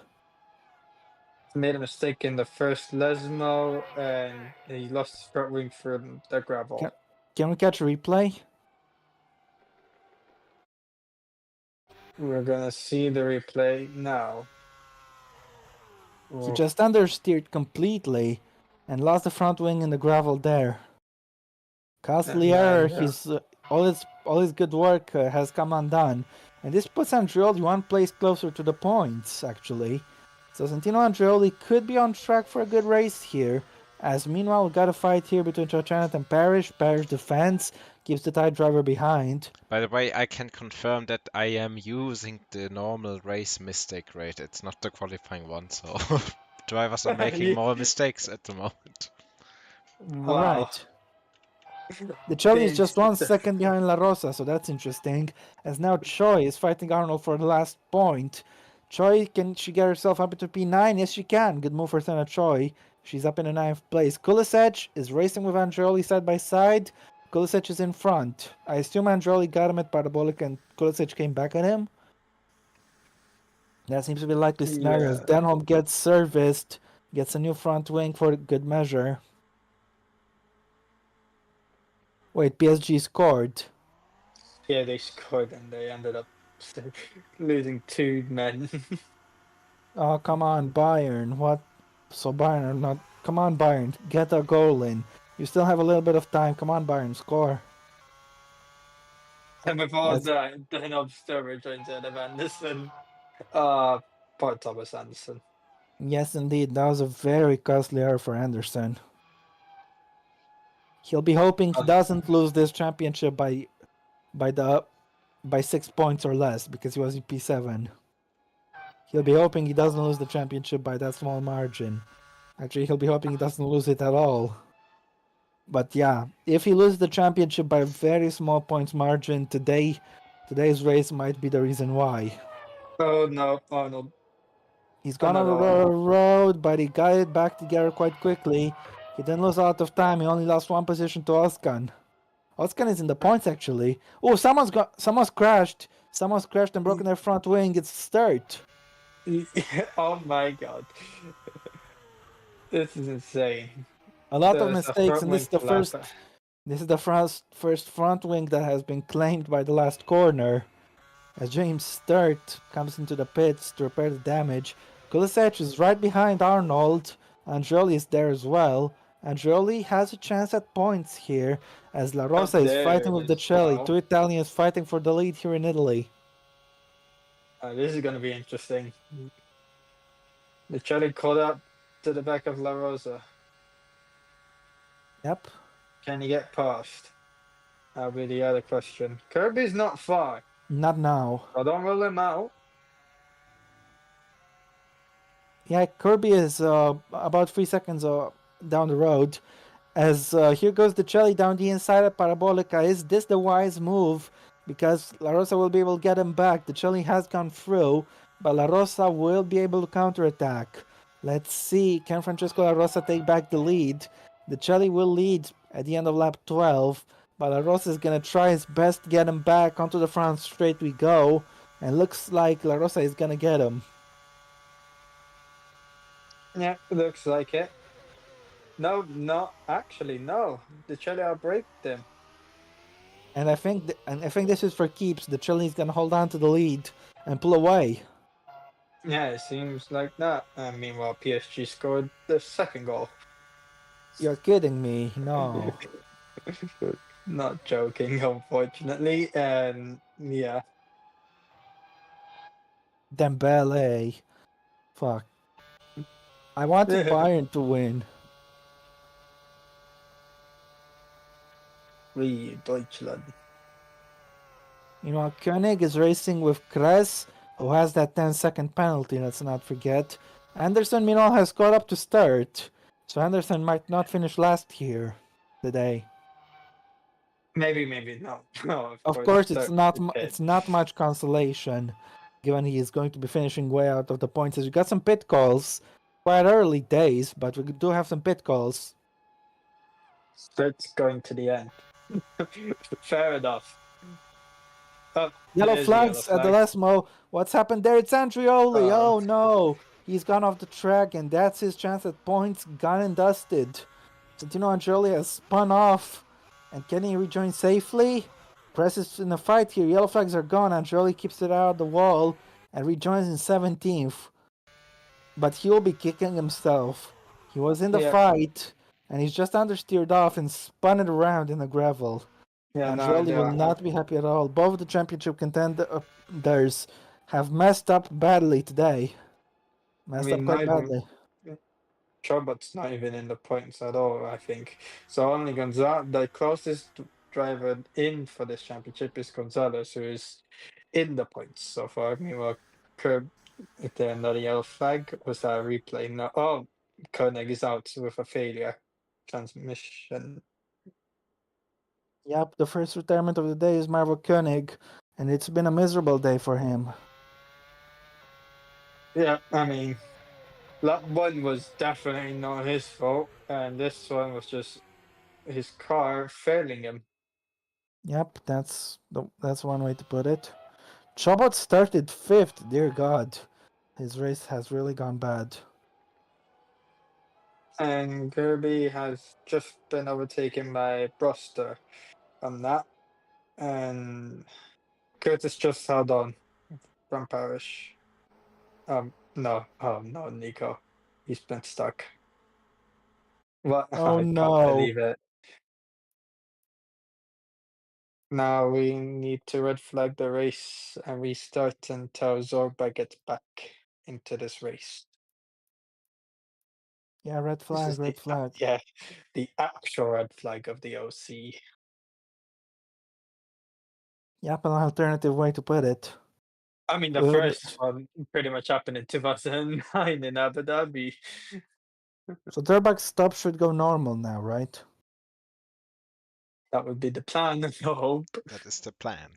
Made a mistake in the first Lesmo and he lost his front wing from the gravel. Can we catch a replay? We're gonna see the replay now. He just understeered completely and lost the front wing in the gravel there. Costly error. Yeah. All his good work has come undone, and this puts Andreoli one place closer to the points actually. So Santino Andreoli could be on track for a good race here. As meanwhile, we got a fight here between Chachanat and Parrish. Parrish defends, keeps the tight driver behind. By the way, I can confirm that I am using the normal race mistake rate. It's not the qualifying one, so drivers are making more mistakes at the moment. Wow. Alright. The Chile is Big just 1 stuff. second behind La Rosa, so that's interesting. As now Choi is fighting Arnold for the last point. Choi, can she get herself up into P9? Yes, she can. Good move for Senna Choi. She's up in the 9th place. Kulisec is racing with Andreoli side by side. Kulisec is in front. I assume Andreoli got him at Parabolic and Kulisec came back at him. That seems to be the likely scenario. As Yeah. Denholm gets serviced, gets a new front wing for good measure. Wait, PSG scored. Yeah, they scored and they ended up losing 2 men. Oh, come on, Bayern. What? So Bayern are not... Come on, Bayern. Get a goal in. You still have a little bit of time. Come on, Bayern. Score. And with all That's- that, then I'm still rejoined of Anderson. Poor Thomas Anderson. Yes, indeed. That was a very costly error for Anderson. He'll be hoping he doesn't lose this championship by 6 points or less, because he was in P7. He'll be hoping he doesn't lose the championship by that small margin. Actually, he'll be hoping he doesn't lose it at all. But yeah, if he loses the championship by a very small points margin today's race might be the reason why. Oh no, Arnold. He's gone on the Another road, but he got it back together quite quickly. He didn't lose a lot of time. He only lost one position to Oskan. Oskan is in the points actually. Oh, someone's crashed. Someone's crashed and broken their front wing. It's Sturt. Oh my god. This is insane. A lot of There's a mistakes, front and this wing is the flapper. first. This is the first front wing that has been claimed by the last corner. As James Sturt comes into the pits to repair the damage, Kulisevich is right behind Arnold. Andreoli is there as well. Andreoli has a chance at points here, as La Rosa is There fighting it with the is. Celli. Wow. Two Italians fighting for the lead here in Italy. This is going to be interesting. The Cherry caught up to the back of La Rosa. Yep. Can he get past? That'll be the other question. Kirby's not far. Not now. I don't rule him out. Yeah, Kirby is about 3 seconds down the road. As here goes the Celli down the inside of Parabolica. Is this the wise move? Because La Rosa will be able to get him back. The Celli has gone through, but La Rosa will be able to counterattack. Let's see. Can Francesco La Rosa take back the lead? The Celli will lead at the end of lap 12, but La Rosa is going to try his best to get him back onto the front straight we go. And looks like La Rosa is going to get him. Yeah, looks like it. No, actually, no. The Cherry outbraked them. And I think this is for keeps. The Celli is going to hold on to the lead and pull away. Yeah, it seems like that. And meanwhile, PSG scored the second goal. You're kidding me. No. Not joking, unfortunately. And yeah, Dembele. Fuck. I wanted Bayern to win. we Deutschland. You know, Koenig is racing with Kress, who has that 10-second penalty, let's not forget. Anderson, meanwhile, has caught up to start. So Anderson might not finish last here today. Maybe no. No, Of course, Sturt it's not much consolation, given he is going to be finishing way out of the points. As we got some pit calls, quite early days, but we do have some pit calls. Sturt's going to the end. Fair enough. Oh, Yellow there's the yellow flags at the flag. last mo. What's happened there? It's Andreoli. Oh no, he's gone off the track, and that's his chance at points. Gone and dusted. Santino Andreoli has spun off, and can he rejoin safely? Press is in the fight here. Yellow flags are gone. Andreoli keeps it out of the wall and rejoins in 17th. But he will be kicking himself. He was in the fight, and he's just understeered off and spun it around in the gravel. Yeah, Andreoli will not be happy at all. Both the championship contenders have messed up badly today. Messed up quite badly. Chobot's not even in the points at all, I think. So only Gonzalez, the closest driver in for this championship is Gonzalez, who is in the points so far. Meanwhile, Curb, is there another yellow flag? Was that a replay? No. Oh, Koenig is out with a failure. Transmission. Yep, the first retirement of the day is Marvo Koenig, and it's been a miserable day for him. Yeah, I mean, that one was definitely not his fault, and this one was just his car failing him. Yep, that's one way to put it. Chobot started 5th, dear God. His race has really gone bad. And Kirby has just been overtaken by Broster on that. And Curtis just held on from Parish. No, oh no, Nico. He's been stuck. What? Oh I can't no. believe it. Now we need to red flag the race and restart until Zorba gets back into this race. Yeah, red This flag, is red flag. Yeah, the actual red flag of the OC. Yep, an alternative way to put it. I mean, the Good. first one pretty much happened in 2009 in Abu Dhabi. So Zurbach's stop should go normal now, right? That would be the plan, I hope. That is the plan.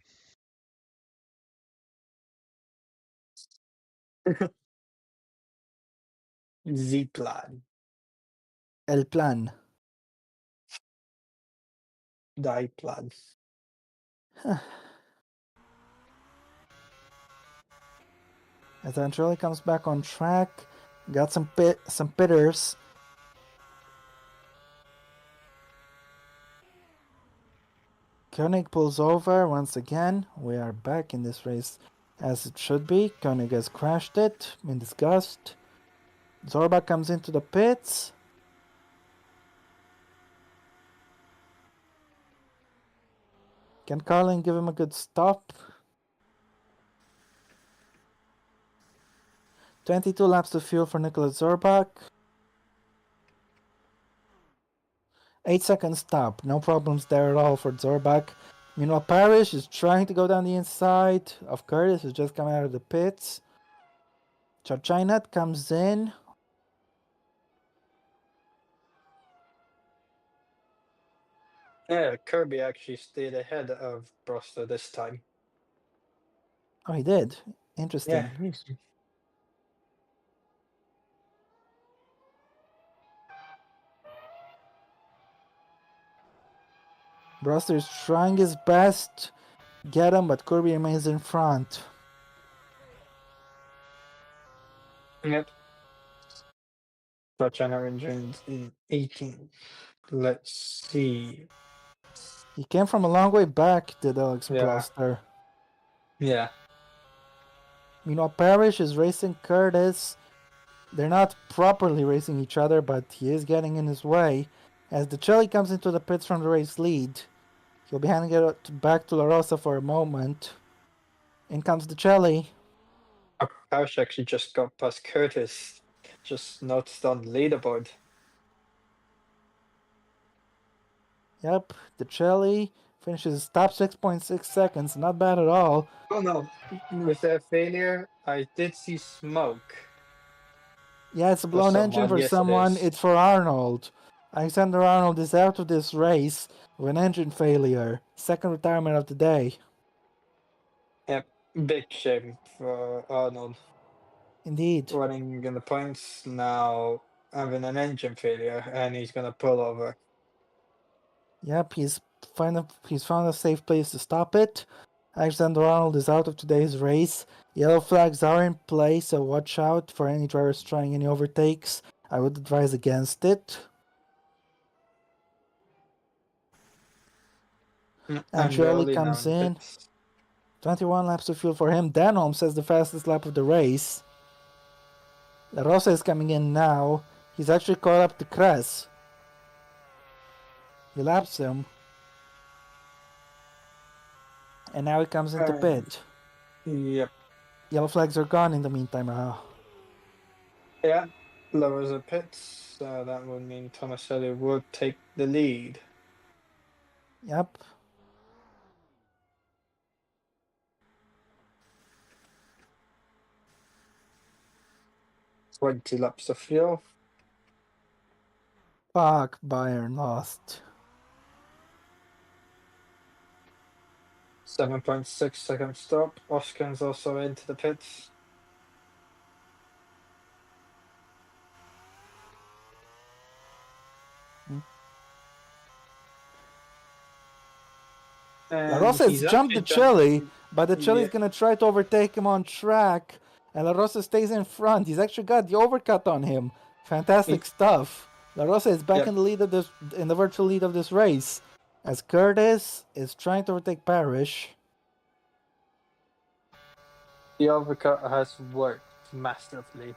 Z plan. El plan. Die plan. As Angelli comes back on track, got some pitters. Koenig pulls over once again. We are back in this race as it should be. Koenig has crashed it in disgust. Zorba comes into the pits. Can Carlin give him a good stop? 22 laps to fuel for Nicholas Zorbach. 8 seconds stop. No problems there at all for Zorbach. Meanwhile, Parrish is trying to go down the inside of Curtis, who's just coming out of the pits. Chachinat comes in. Yeah, Kirby actually stayed ahead of Broster this time. Oh, he did. Interesting. Yeah. Broster is trying his best. Get him, but Kirby remains in front. Yep. China engines in 18. Let's see. He came from a long way back, did Alex Yeah. Broster. Yeah. Meanwhile, Parrish is racing Curtis. They're not properly racing each other, but he is getting in his way. As the Chile comes into the pits from the race lead, he'll be handing it back to La Rosa for a moment. In comes the Chile. Parrish actually just got past Curtis. Just noticed on the leaderboard. Yep, the Chile finishes top 6.6 seconds. Not bad at all. Oh no. With that failure, I did see smoke. Yeah, it's a blown engine for Yes, it someone. is. It's for Arnold. Alexander Arnold is out of this race with an engine failure. Second retirement of the day. Yep. Big shame for Arnold. Indeed. Running in the points now, having an engine failure, and he's gonna pull over. Yep, he's found a safe place to stop it. Alexander Arnold is out of today's race. Yellow flags are in place, so watch out for any drivers trying any overtakes. I would advise against it. Andreoli comes in. 21 laps of fuel for him. Denholm says the fastest lap of the race. La Rosa is coming in now. He's actually caught up to Kress. He laps him. And now he comes into pit. Yep. Yellow flags are gone in the meantime. Yeah, lowers the pits, so that would mean Tomaselli would take the lead. Yep. 20 laps of fuel. Fuck, Bayern lost. 7.6 second stop. Oskin's also into the pits. La Rosa has jumped the Chile, but the Chile's gonna try to overtake him on track, and La Rosa stays in front. He's actually got the overcut on him. Fantastic stuff. La Rosa is back in the lead of in the virtual lead of this race, as Curtis is trying to overtake Parrish. The overcut has worked massively.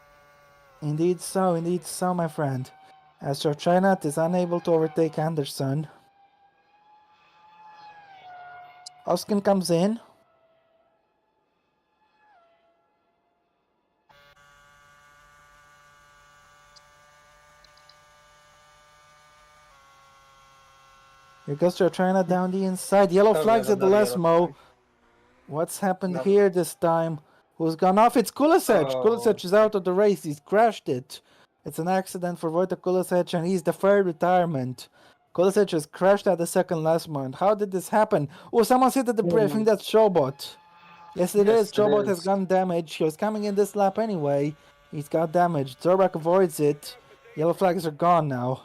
Indeed so, my friend. As Chachinat is unable to overtake Anderson. Oskin comes in. Here goes Chachinat down the inside. Yellow flags at the Lesmo. What's happened here this time? Who's gone off? It's Kulisec! Oh. Kulisec is out of the race. He's crashed it. It's an accident for Wojtek Kulisec, and he's the third retirement. Kulisec has crashed at the second last moment. How did this happen? Oh, someone's hit at the brake. I think that's Chobot. Yes, it is. Yes, it Chobot has is. gotten damaged. He was coming in this lap anyway. He's got damaged. Zorbak avoids it. Yellow flags are gone now.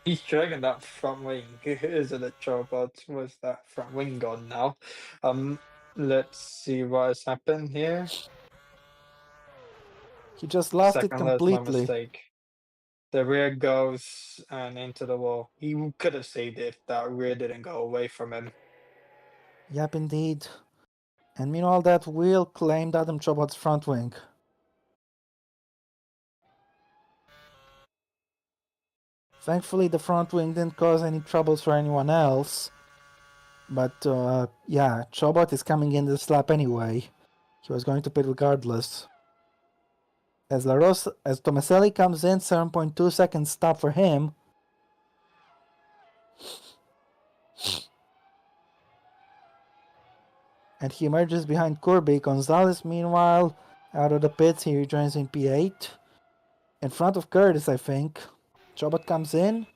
He's dragging that front wing, isn't it, Chobot? Was that front wing gone now? Let's see what has happened here. He just lost it Second, that's my completely. mistake. The rear goes and into the wall. He could have saved it if that rear didn't go away from him. Yep, indeed. And meanwhile, that wheel claimed Adam Chobot's front wing. Thankfully, the front wing didn't cause any troubles for anyone else. But, yeah, Chobot is coming in this lap anyway. He was going to pit regardless. As Tomaselli comes in, 7.2 seconds stop for him. And he emerges behind Kirby. Gonzalez, meanwhile, out of the pits, he rejoins in P8. In front of Curtis, I think. Chobot comes in.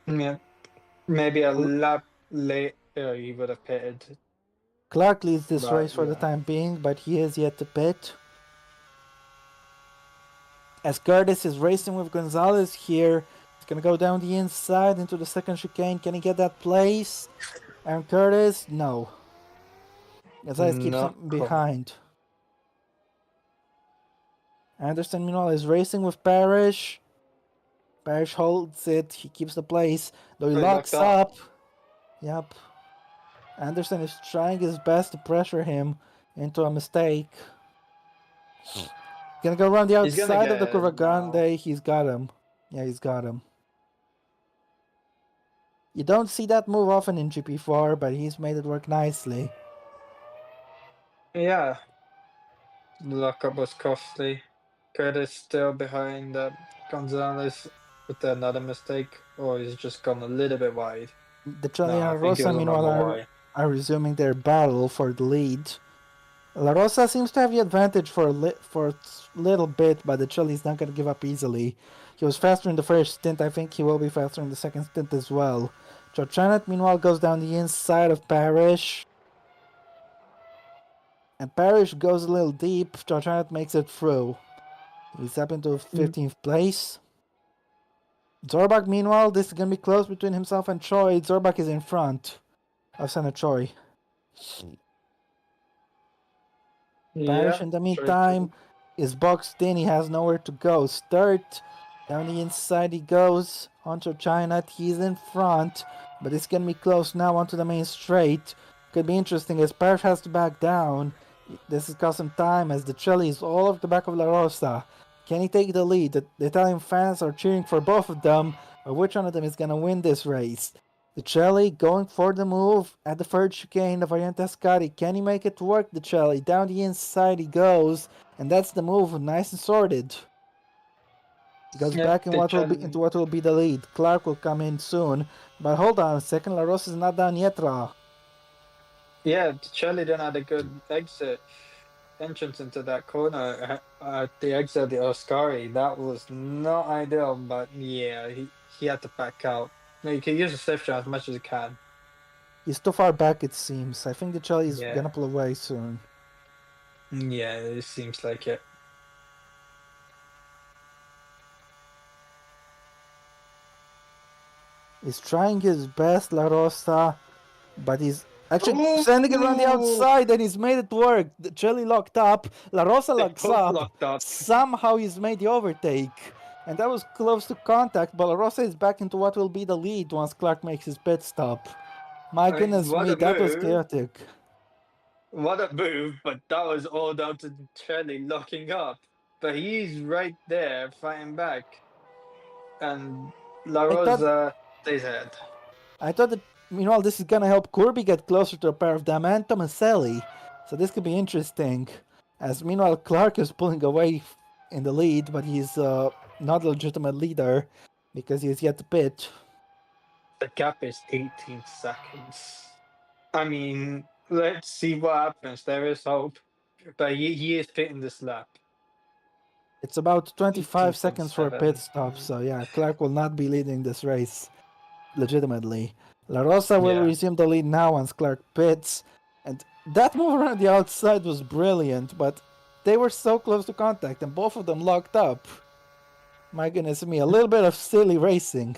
Yeah, maybe a lap later he would have pitted. Clark leads this But, race for the yeah. time being, but he is yet to pit. As Curtis is racing with Gonzalez here, he's gonna go down the inside into the second chicane. Can he get that place? And Curtis, no. Gonzalez keeps Not him quite. behind. Anderson, meanwhile, is racing with Parrish. Parrish holds it. He keeps the place, though he He locks locked up. Yep. Anderson is trying his best to pressure him into a mistake. Gonna go around the He's gonna outside of the get it Curva now. Grande. He's got him. Yeah, he's got him. You don't see that move often in GP4, but he's made it work nicely. Yeah. Lockup was costly. Curtis still behind Gonzalez with another mistake, or he's just gone a little bit wide. The No, Chile I and think he Rosa, was a meanwhile, number wide. are resuming their battle for the lead. La Rosa seems to have the advantage for a little bit, but the Chile's not going to give up easily. He was faster in the first stint. I think he will be faster in the second stint as well. Chorchanet, meanwhile, goes down the inside of Parrish. And Parrish goes a little deep. Chorchanet makes it through. He's up into 15th place. Zorbak, meanwhile, this is going to be close between himself and Choi. Zorbak is in front of Senna Choi. Parrish, Yeah, in the sure. meantime, is boxed in. He has nowhere to go. Sturt, down the inside he goes. Onto China, he's in front. But it's going to be close now onto the main straight. Could be interesting as Parrish has to back down. This has cost some time as the Chile is all over the back of La Rosa. Can he take the lead? The Italian fans are cheering for both of them. But which one of them is going to win this race? The Celli going for the move at the third chicane, the Variante Ascari. Can he make it work, the Celli? Down the inside he goes, and that's the move, nice and sorted. He goes Yeah, back in into what will be the lead. Clark will come in soon. But hold on a second, La Rosa is not done yet, Ra. Yeah, Charlie then had a good entrance into that corner at the exit of the Oscari. That was not ideal, but yeah, he had to back out. No, you can use the safety as much as you can. He's too far back, it seems. I think the Celli is Yeah. gonna pull away soon. Yeah, it seems like it. He's trying his best, La Rosa, but he's actually Oh, sending it around the no. outside, and he's made it work. The Celli locked up, La Rosa They locks both up. locked up. Somehow he's made the overtake. And that was close to contact, but La Rosa is back into what will be the lead once Clark makes his pit stop. My goodness What me, a that was move. chaotic. What a move, but that was all down to Charlie locking up. But he's right there fighting back. And La Rosa stays ahead. I thought that, meanwhile, this is gonna help Kirby get closer to a pair of them and Tomaselli. So this could be interesting. As meanwhile, Clark is pulling away in the lead, but he's not a legitimate leader because he is yet to pit. The gap is 18 seconds. I mean, let's see what happens. There is hope. But he is pitting this lap. It's about 25 seconds for a pit 18.7. stop, so yeah, Clark will not be leading this race legitimately. La Rosa will Yeah. resume the lead now once Clark pits, and that move around the outside was brilliant, but they were so close to contact and both of them locked up. My goodness me, a little bit of silly racing.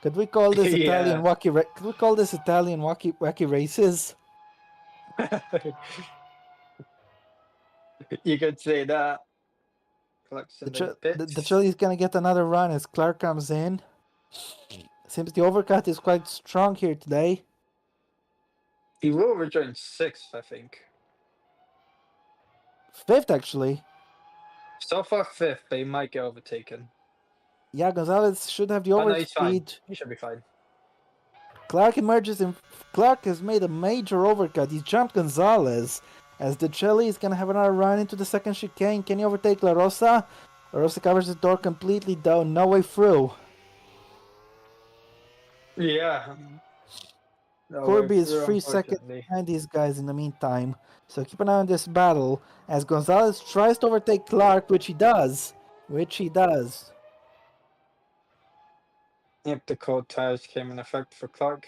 Could we call this Italian Yeah. wacky? Could we call this Italian wacky races? You could say that. Clark's in the The pits. Chile is gonna get another run as Clark comes in. Seems the overcut is quite strong here today. He will rejoin sixth, I think. Fifth, actually. So far fifth, but he might get overtaken. Yeah, Gonzalez should have the Oh no, he's fine. overspeed. He should be fine. Clark emerges in. Clark has made a major overcut. He jumped Gonzalez. As the Chile is gonna have another run into the second chicane. Can he overtake La Rosa? La Rosa covers the door completely though. No way through. Yeah. No way Corby is through, 3 seconds unfortunately. behind these guys in the meantime. So keep an eye on this battle as Gonzalez tries to overtake Clark, which he does. Yep, the cold tires came in effect for Clark.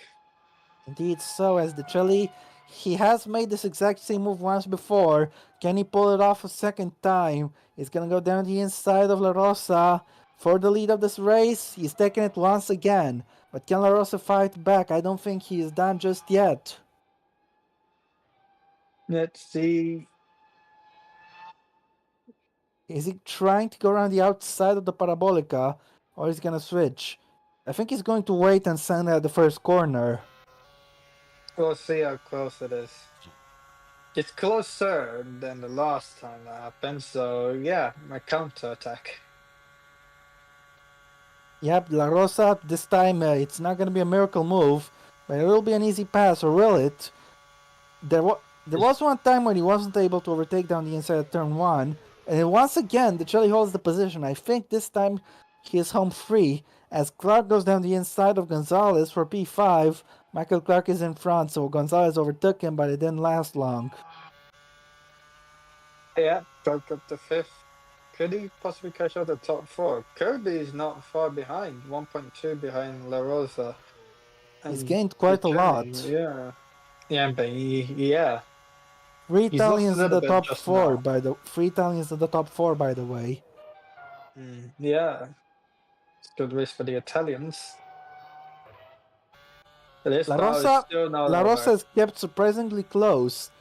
Indeed so, as the Chile, he has made this exact same move once before. Can he pull it off a second time? He's gonna go down the inside of La Rosa for the lead of this race. He's taking it once again. But can La Rosa fight back? I don't think he is done just yet. Let's see. Is he trying to go around the outside of the Parabolica, or is he gonna switch? I think he's going to wait and send at the first corner. We'll see how close it is. It's closer than the last time that happened, so yeah, my counter attack. Yep, La Rosa, this time it's not gonna be a miracle move, but it will be an easy pass, or will it? There was one time when he wasn't able to overtake down the inside of turn 1, and once again, the Chile holds the position. I think this time he is home free, as Clark goes down the inside of Gonzalez for P5. Michael Clark is in front, so Gonzalez overtook him, but it didn't last long. Yeah, Clark up to fifth. Could he possibly catch out the top four? Kirby is not far behind, 1.2 behind La Rosa. He's And gained quite a lot. Yeah. Yeah, but yeah. Three He's lost a Italians in little the bit top just four, now. Three Italians in the top four, by the way. Yeah. It's good race for the Italians. This La now is Rosa, still not La over. Rosa is kept surprisingly close.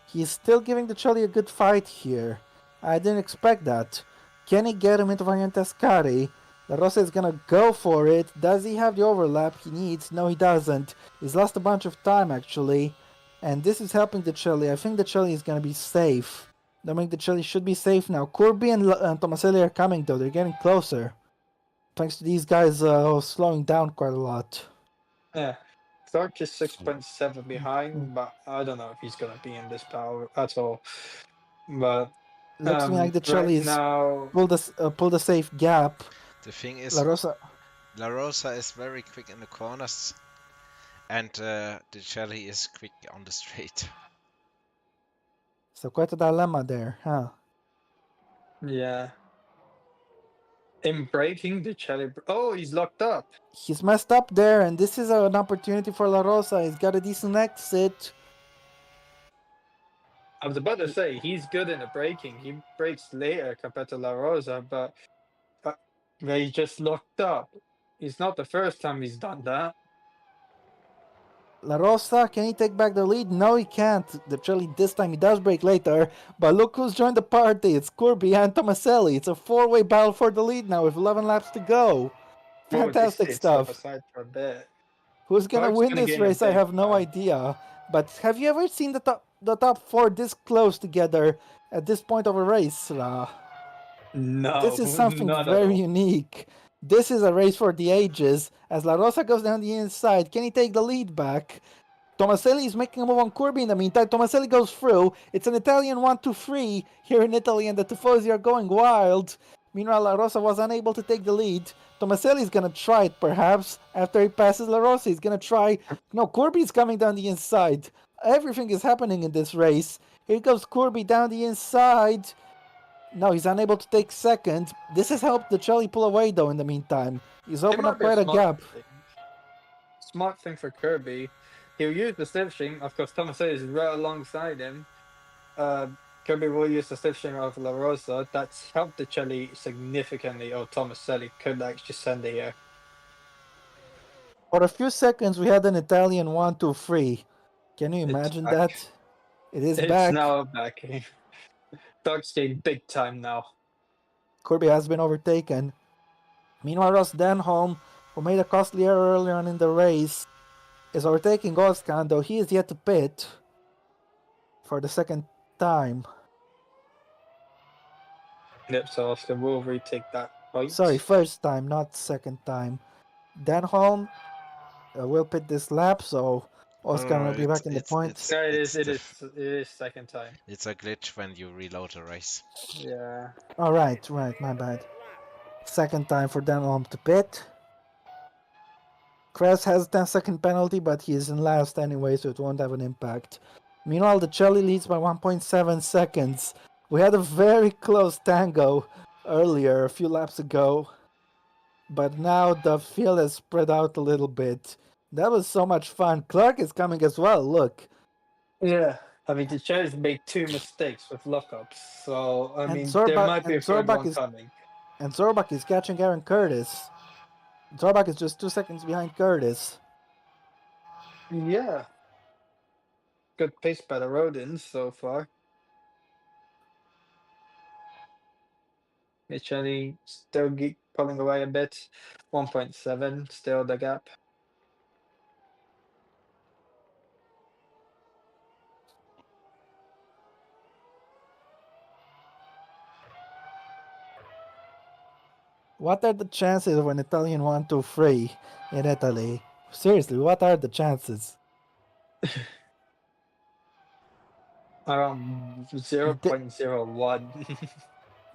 He's still giving the Chile a good fight here. I didn't expect that. Can he get him into Variantescari? La Rosa is gonna go for it. Does he have the overlap he needs? No, he doesn't. He's lost a bunch of time, actually. And this is helping the Chile. I think the Chile is gonna be safe. I think the Chile should be safe now. Corby and Tomaselli are coming, though. They're getting closer. Thanks to these guys slowing down quite a lot. Yeah. Clark is 6.7 behind, but I don't know if he's gonna be in this battle at all. But Looks to me like the right Chili's now, pull the safe gap. The thing La is, Rosa. La Rosa is very quick in the corners, and the Jelly is quick on the straight. So quite a dilemma there, huh? yeah. In braking, the Cherry. Oh, he's locked up. He's messed up there, and this is an opportunity for La Rosa. He's got a decent exit. I was about to say he's good in the braking. He brakes later compared to La Rosa, but he just locked up. It's not the first time he's done that. La Rosa, can he take back the lead? No, he can't. Actually, this time he does break later. But look who's joined the party. It's Corby and Tomaselli. It's a four-way battle for the lead now with 11 laps to go. Oh, they Fantastic stayed side by stuff. side for a bit. Who's gonna Clark's win gonna this gain a race? I big have no time. idea. But have you ever seen the top four this close together at this point of a race, Ra? No, This is something not at very all. unique. This is a race for the ages. As La Rosa goes down the inside, can he take the lead back? Tomaselli is making a move on Corby in the meantime. Tomaselli goes through. It's an Italian 1-2-3 here in Italy, and the Tifosi are going wild. Meanwhile, La Rosa was unable to take the lead. Tomaselli's gonna try it, perhaps. After he passes La Rosa, he's gonna try. No, Corby's coming down the inside. Everything is happening in this race. Here goes Corby down the inside. No, he's unable to take second. This has helped the Chelly pull away, though, in the meantime. He's It opened might up be a quite a gap. smart thing for Kirby. He'll use the slipstream. Of course, Tomaselli is right alongside him. Kirby will use the slipstream of La Rosa. That's helped the Chelly significantly. Or Tomaselli could actually send it here. For a few seconds, we had an Italian 1-2-3. Can you imagine back. that? It is It's back. now back. Dog's getting big time now. Kirby has been overtaken. Meanwhile, Ross Denholm, who made a costly error earlier on in the race, is overtaking Oscan, though he is yet to pit for the second time. Yep, so Oscar will retake that point. Sorry, first time, not second time. Denholm will pit this lap, so Oscar will be back in the points. Yeah, it is second time. It's a glitch when you reload a race. Yeah. All right, my bad. Second time for Denholm to pit. Kress has a 10-second penalty, but he is in last anyway, so it won't have an impact. Meanwhile, the Chelly leads by 1.7 seconds. We had a very close tango earlier, a few laps ago, but now the field has spread out a little bit. That was so much fun. Clark is coming as well, look. Yeah. I mean, the Cherries made 2 mistakes with lockups, so I And mean, Zorbach- there might be a and third Zorbach one is- coming. And Zorbach is catching Aaron Curtis. Zorbach is just 2 seconds behind Curtis. Yeah. Good pace by the Rodins so far. Micheli still pulling away a bit. 1.7 still the gap. What are the chances of an Italian 1-2-3 in Italy? Seriously, what are the chances? Around 0.01.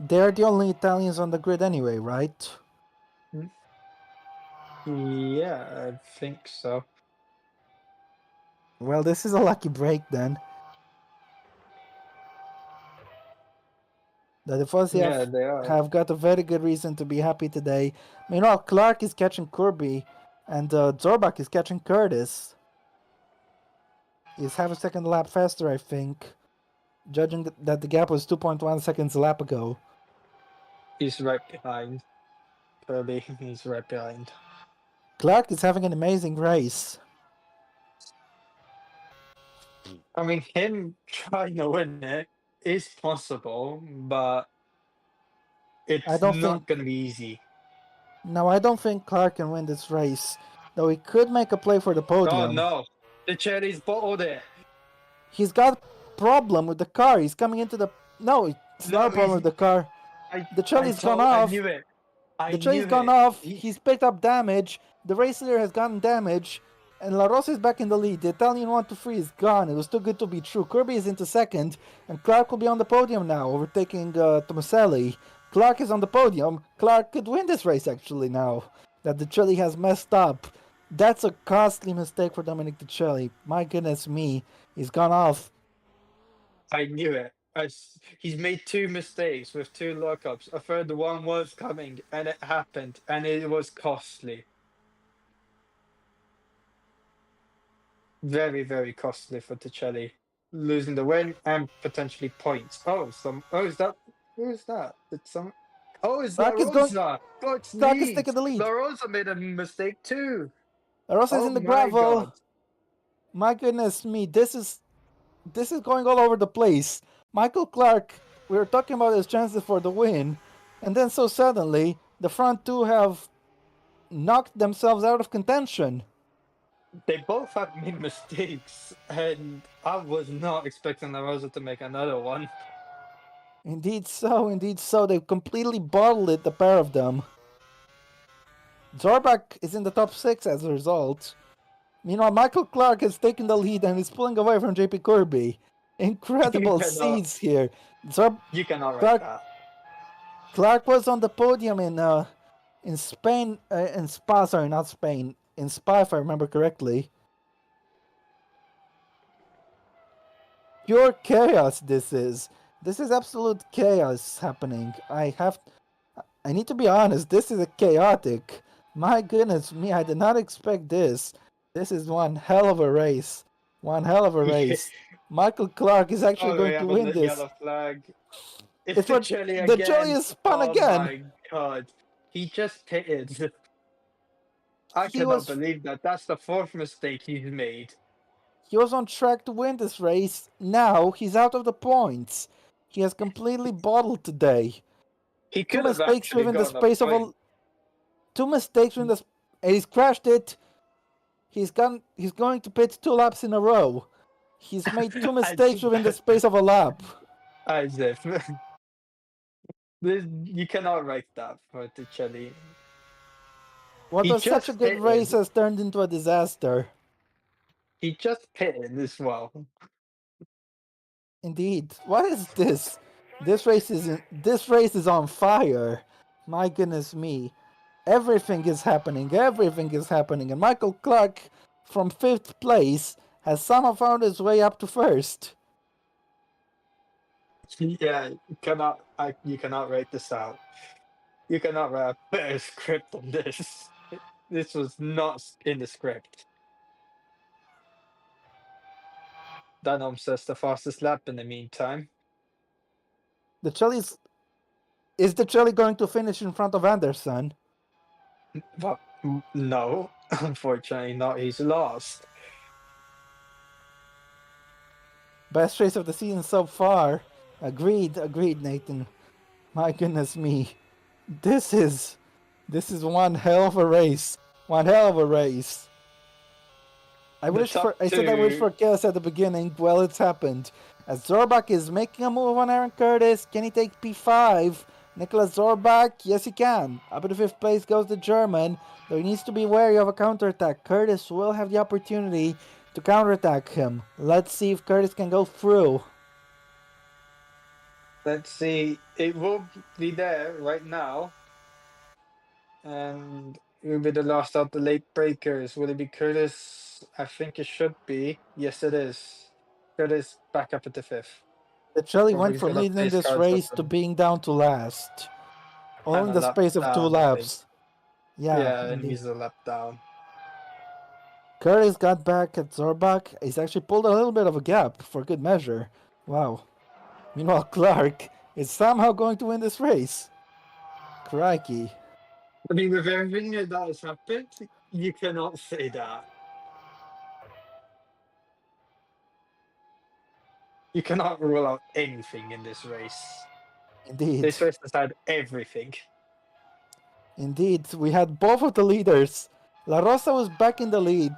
They're the only Italians on the grid anyway, right? Yeah, I think so. Well, this is a lucky break then. The Tifosi Yeah, they are. have got a very good reason to be happy today. Meanwhile, Clark is catching Kirby, and Zorbach is catching Curtis. He's half a second lap faster, I think, judging that the gap was 2.1 seconds a lap ago. He's right behind. Kirby, he's right behind. Clark is having an amazing race. I mean, him trying to win it is possible, but it's I don't not think- going to be easy. No, I don't think Clark can win this race, though he could make a play for the podium. Oh no, the Cherries bottled it. He's got a problem with the car. He's coming into the... No, it's No, not a problem with the car. The Chelly's gone off. I knew it. The Chelly's gone off. He's picked up damage. The race leader has gotten damage. And La Rosa is back in the lead. The Italian 1-2-3 is gone. It was too good to be true. Kirby is into second. And Clark will be on the podium now, overtaking Tomaselli. Clark is on the podium. Clark could win this race, actually, now that the Chelly has messed up. That's a costly mistake for Dominic De Chelly. My goodness me. He's gone off. I knew it. He's made 2 mistakes with 2 lockups. A third one was coming, and it happened, and it was costly. Very, very costly for Ticelli. Losing the win and potentially points. Is that? Who is that? It's some. Oh, it's La Clark is Rosa. God's Clark is knees. taking the lead. La Rosa made a mistake too. La Rosa is Oh in the my gravel. God. My goodness me, this is going all over the place. Michael Clark, we were talking about his chances for the win, and then so suddenly the front two have knocked themselves out of contention. They both have made mistakes, and I was not expecting La Rosa to make another one. Indeed so, indeed so. They've completely bottled it, the pair of them. Zorbach is in the top 6 as a result. Meanwhile, Michael Clark has taken the lead and is pulling away from JP Kirby. Incredible You cannot- scenes here. You cannot write Clark- that. Clark was on the podium in Spain, in Spa. Sorry, not Spain. In Spa, if I remember correctly. Pure chaos. This is. This is absolute chaos happening. I need to be honest. This is a chaotic. My goodness me! I did not expect this. This is one hell of a race. One hell of a race. Michael Clark is actually Oh, we going to have win a this. yellow flag. It's It's the what Chile the Chile again. is spun Oh again. my god. He just pitted. I He cannot was believe that. That's the fourth mistake he's made. He was on track to win this race. Now he's out of the points. He has completely bottled today. He Two could have mistakes actually within the gotten a space of point. a. Two mistakes within the. And he's crashed it. He's going to pit 2 laps in a row. He's made two mistakes within the space of a lap. As if. You cannot write that for the Chile. What He was such a just good race pitted. has turned into a disaster. He just pitted as well. Indeed. What is this? This race is on fire. My goodness me. Everything is happening. Everything is happening. And Michael Clark from 5th place has somehow found his way up to 1st. Yeah, you cannot write this out. You cannot write a better script than this. This was not in the script. Dunham says the fastest lap in the meantime. The Chili's Is the Chile going to finish in front of Anderson? But no, unfortunately not. He's lost. Best race of the season so far. Agreed, Nathan. My goodness me. This is one hell of a race. One hell of a race. I The said I wish two, for chaos at the beginning. Well, it's happened. As Zorbach is making a move on Aaron Curtis, can he take P5? Nicholas Zorbach, yes he can. Up in the 5th place goes the German, though he needs to be wary of a counterattack. Curtis will have the opportunity to counterattack him. Let's see if Curtis can go through. let's see, it will be there right now. And it will be the last of the late breakers. Will it be Curtis? I think it should be. Yes, it is. Curtis back up at the 5th. The Chile Or went he's from gonna leading place this cards with race to them. being down to last. All And in a the lap space of 2 down, I think. laps. Yeah, Yeah, and indeed. he's a lap down. Curtis got back at Zorbach. He's actually pulled a little bit of a gap for good measure. Wow. Meanwhile, Clark is somehow going to win this race. Crikey. I mean, with everything that has happened, you cannot say that. You cannot rule out anything in this race. Indeed. This race has had everything. Indeed. We had both of the leaders. La Rosa was back in the lead.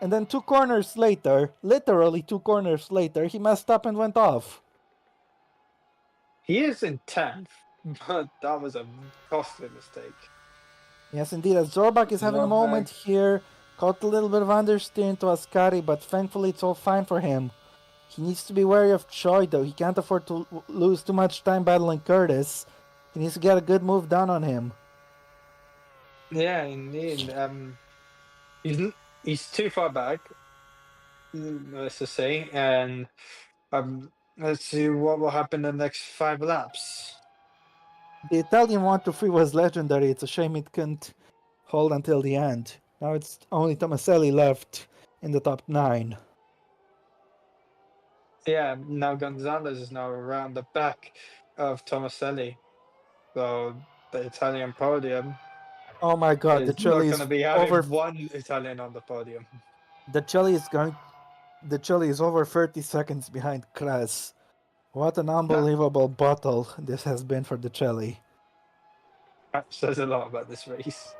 And then 2 corners later, literally 2 corners later, he messed up and went off. He is in 10th, but that was a costly mistake. Yes, indeed. As Zorbach is having a moment here, caught a little bit of understeer into Ascari, but thankfully it's all fine for him. He needs to be wary of Choi, though. He can't afford to lose too much time battling Curtis. He needs to get a good move done on him. Yeah, indeed. He's too far back, let's just say, and let's see what will happen in the next 5 laps. The Italian 1-3 was legendary. It's a shame it couldn't hold until the end. Now it's only Tomaselli left in the top 9. Yeah, now Gonzalez is now around the back of Tomaselli, so the Italian podium Oh my god, is not going to be having one Italian on the podium. The Chile is over 30 seconds behind Kras. What an unbelievable battle this has been for the Chile. That says a lot about this race.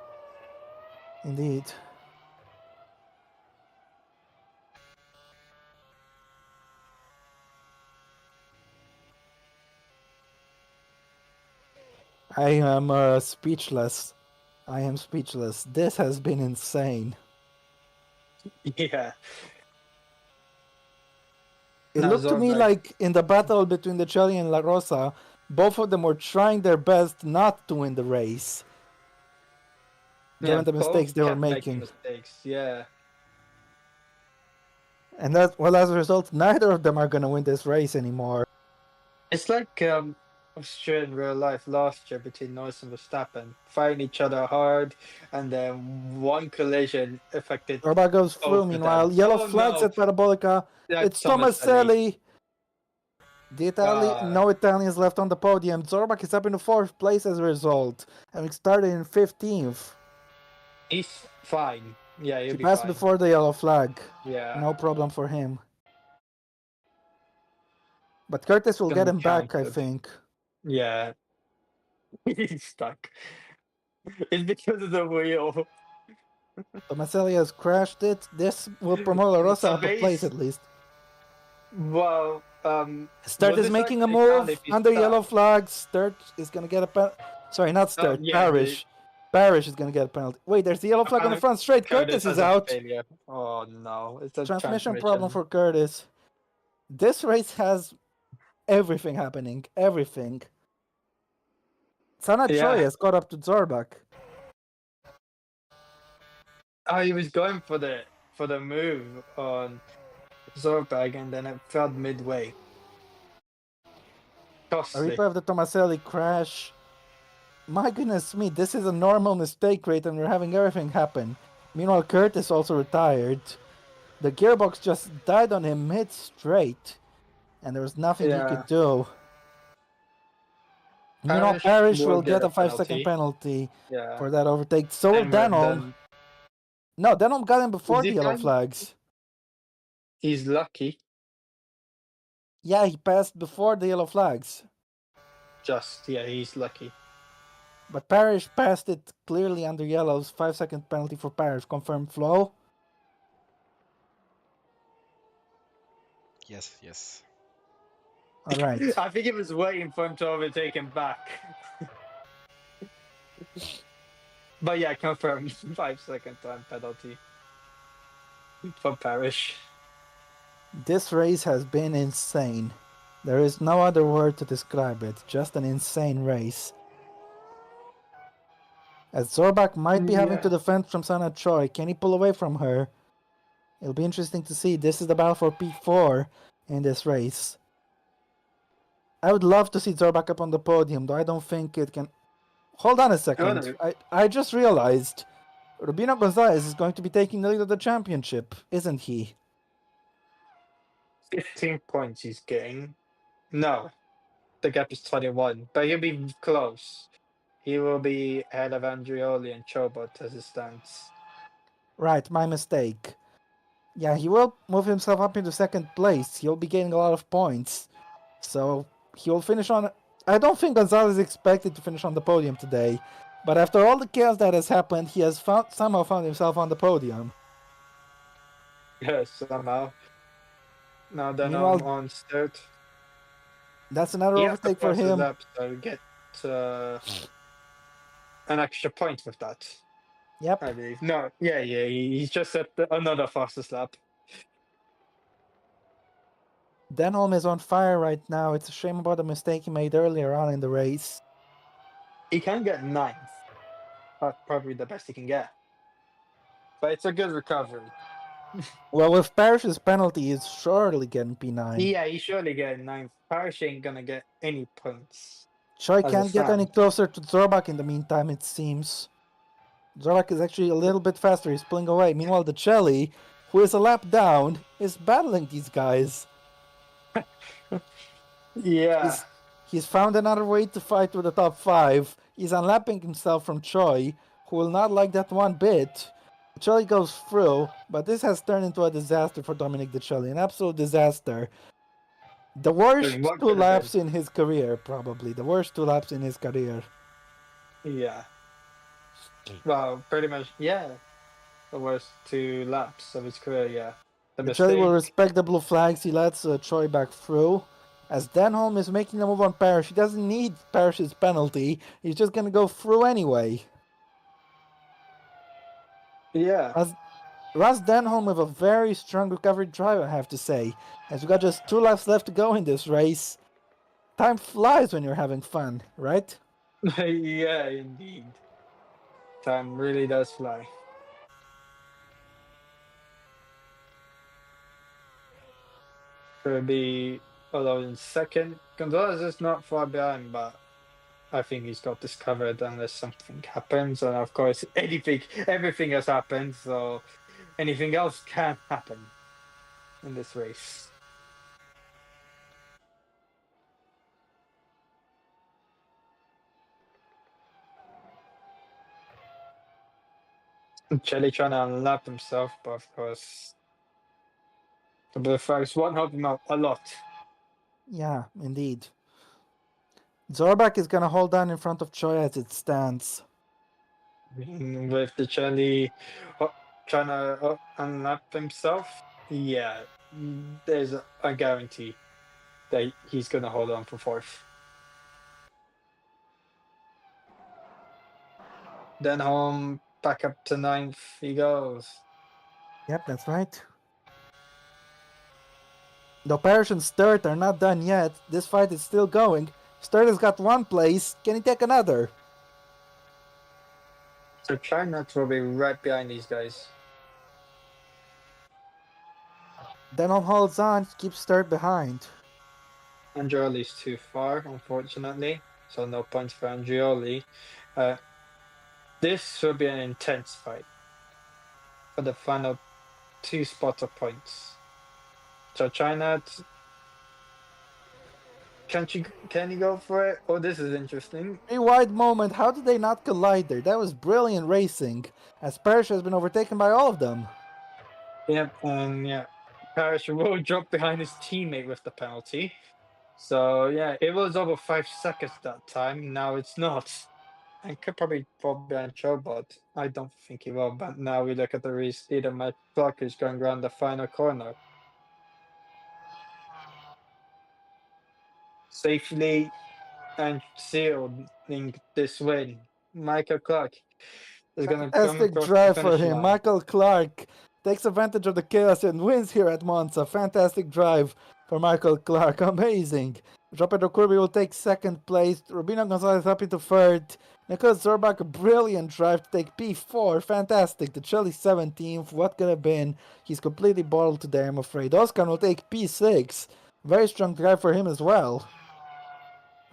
Indeed. I am speechless. I am speechless. This has been insane. Yeah. It Now looked to me Zorbach- like in the battle between the Chile and La Rosa, Both of them were trying their best not to win the race, given the mistakes both they were kept making making. mistakes. Yeah. And that, well, as a result, neither of them are going to win this race anymore. It's like Austria in real life last year between Norris and Verstappen, fighting each other hard, and then one collision affected Zorba goes through. both of them. Meanwhile, yellow Oh flags no, at Parabolica. that's It's Tomaselli. Tomaselli. Uh, No Italians left on the podium. Zorbach is up in the 4th place as a result, having started in 15th. he's fine. Yeah, he'll He be passed fine. before the yellow flag. Yeah, No problem for him. But Curtis will gonna get be him back, I counted. think. Yeah, he's stuck. It's because of the wheel. Tomaselli has crashed it. This will promote La Rosa So up a place at least. well, Sturt will is this making a actually count move if he's under yellow stuck? flag. Sturt is gonna get a penalty. Sorry, not Sturt. Yeah, Parrish. Parrish is gonna get a penalty. Wait, there's the yellow flag on the front straight. Curtis Curtis is has a out. failure. Oh no, it's a Transmission problem transmission. for Curtis. This race has everything happening. Everything. Sana Choi Yeah. has caught up to Zorbach. Oh, he was going for the move on Zorbag, and then it fell midway. A Costly. replay of the Tomaselli crash. My goodness me, this is a normal mistake rate and we're having everything happen. Meanwhile, Curtis also retired. The gearbox just died on him mid-straight. And there was nothing he Yeah. could do. Meanwhile, Parrish will get a 5-second penalty Yeah. for that overtake. So will And we're Denholm. done. No, Denholm got him before Is the he yellow fine? flags. He's lucky. Yeah, he passed before the yellow flags. Yeah, he's lucky. But Parrish passed it clearly under yellows. 5-second penalty for Parrish. Confirmed flow. Yes, yes. All right. I think he was waiting for him to overtake him back. But yeah, confirmed 5-second time penalty for Parrish. This race has been insane. There is no other word to describe it. Just an insane race. As Zorbach might be having to defend from Sana Choi. Can he pull away from her? It'll be interesting to see. This is the battle for P4 in this race. I would love to see Zorbach up on the podium, though I don't think it can... Hold on a second. I just realized Rubino Gonzalez is going to be taking the lead of the championship, isn't he? 15 points he's getting. No, the gap is 21, but he'll be close. He will be ahead of Andrioli and Chobot as it stands. Right, my mistake. Yeah, he will move himself up into 2nd place. He'll be gaining a lot of points. So he will finish on... I don't think Gonzalez is expected to finish on the podium today. But after all the chaos that has happened, he has somehow found himself on the podium. Yes, somehow. Now then Meanwhile, I'm on Sturt. That's another He has to overtake for pass his him. lap, so get an extra point with that. Yep. I believe. No, yeah, he's just at another fastest lap. Denholm is on fire right now. It's a shame about the mistake he made earlier on in the race. He can get 9th. That's probably the best he can get. But it's a good recovery. Well, with Parrish's penalty, he's surely getting P9. Yeah, he's surely getting 9th. Parish ain't gonna get any points. Choi as can't it get any stands. closer to Zorbach in the meantime, it seems. Zorbach is actually a little bit faster. He's pulling away. Meanwhile, the Chelly, who is a lap down, is battling these guys. Yeah. He's found another way to fight with the top 5. He's unlapping himself from Choi, who will not like that one bit. Choi goes through, but this has turned into a disaster for Dominic De Chelly. An absolute disaster. The worst What 2 could have laps in his career, probably. The worst 2 laps in his career. Yeah. Well, pretty much, yeah. The worst 2 laps of his career, yeah. The Chelly will mistake. respect the blue flags. He lets Choi back through. As Denholm is making a move on Parrish, he doesn't need Parrish's penalty. He's just going to go through anyway. Yeah. Russ Denholm with a very strong recovery drive, I have to say. As we got just 2 laps left to go in this race. Time flies when you're having fun, right? Yeah, indeed. Time really does fly. Could be although in second. Gonzalez is not far behind, but I think he's got this covered unless something happens. And of course, everything has happened, so anything else can happen in this race. Jelly trying to unlap himself, but of course, the blue flags won't help him out a lot. Yeah, indeed. Zorbak is gonna hold on in front of Choi as it stands. With the Jelly trying to unlap himself, yeah, there's a guarantee that he's going to hold on for fourth. Then home, back up to ninth he goes. Yep, that's right. The Parrish and Sturt are not done yet. This fight is still going. Sturt has got one place. Can he take another? So China will be right behind these guys. Denholm holds on, keeps Sturt behind. Andreoli's too far, unfortunately, so no points for Andreoli. Uh, this will be an intense fight for the final two spots of points. So China, can you go for it? Oh, this is interesting. A wide moment. How did they not collide there? That was brilliant racing, as Parrish has been overtaken by all of them. Yep, and yeah, Parrish will drop behind his teammate with the penalty. So yeah, it was over 5 seconds that time. Now it's not. And could probably fall behind Joe, but I don't think he will. But now we look at the restart and my clock is going around the final corner. Safely and sealing this win. Michael Clark is gonna come Fantastic across the drive for finish him. line. Michael Clark takes advantage of the chaos and wins here at Monza. Fantastic drive for Michael Clark. Amazing. Pedro Kirby will take second place. Rubino Gonzalez up into third. Nicholas Zorbach, a brilliant drive to take P4. Fantastic. The Chile 17th. What could have been? He's completely bottled today, I'm afraid. Oscar will take P6. Very strong drive for him as well.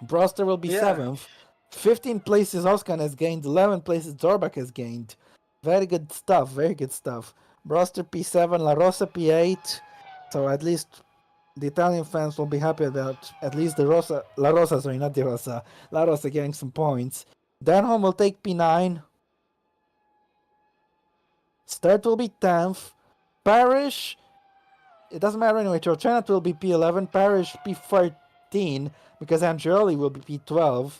Broster will be Yeah, 7th. 15 places Oskan has gained, 11 places Zorbak has gained. Very good stuff, very good stuff. Broster P7, La Rosa P8. So at least the Italian fans will be happy about at least the La Rosa, sorry, not the Rosa. La Rosa getting some points. Denholm will take P9. Sturt will be 10th. Parish, it doesn't matter anyway. Chorchanat will be P11. Parish P13 because Angioli will be P12.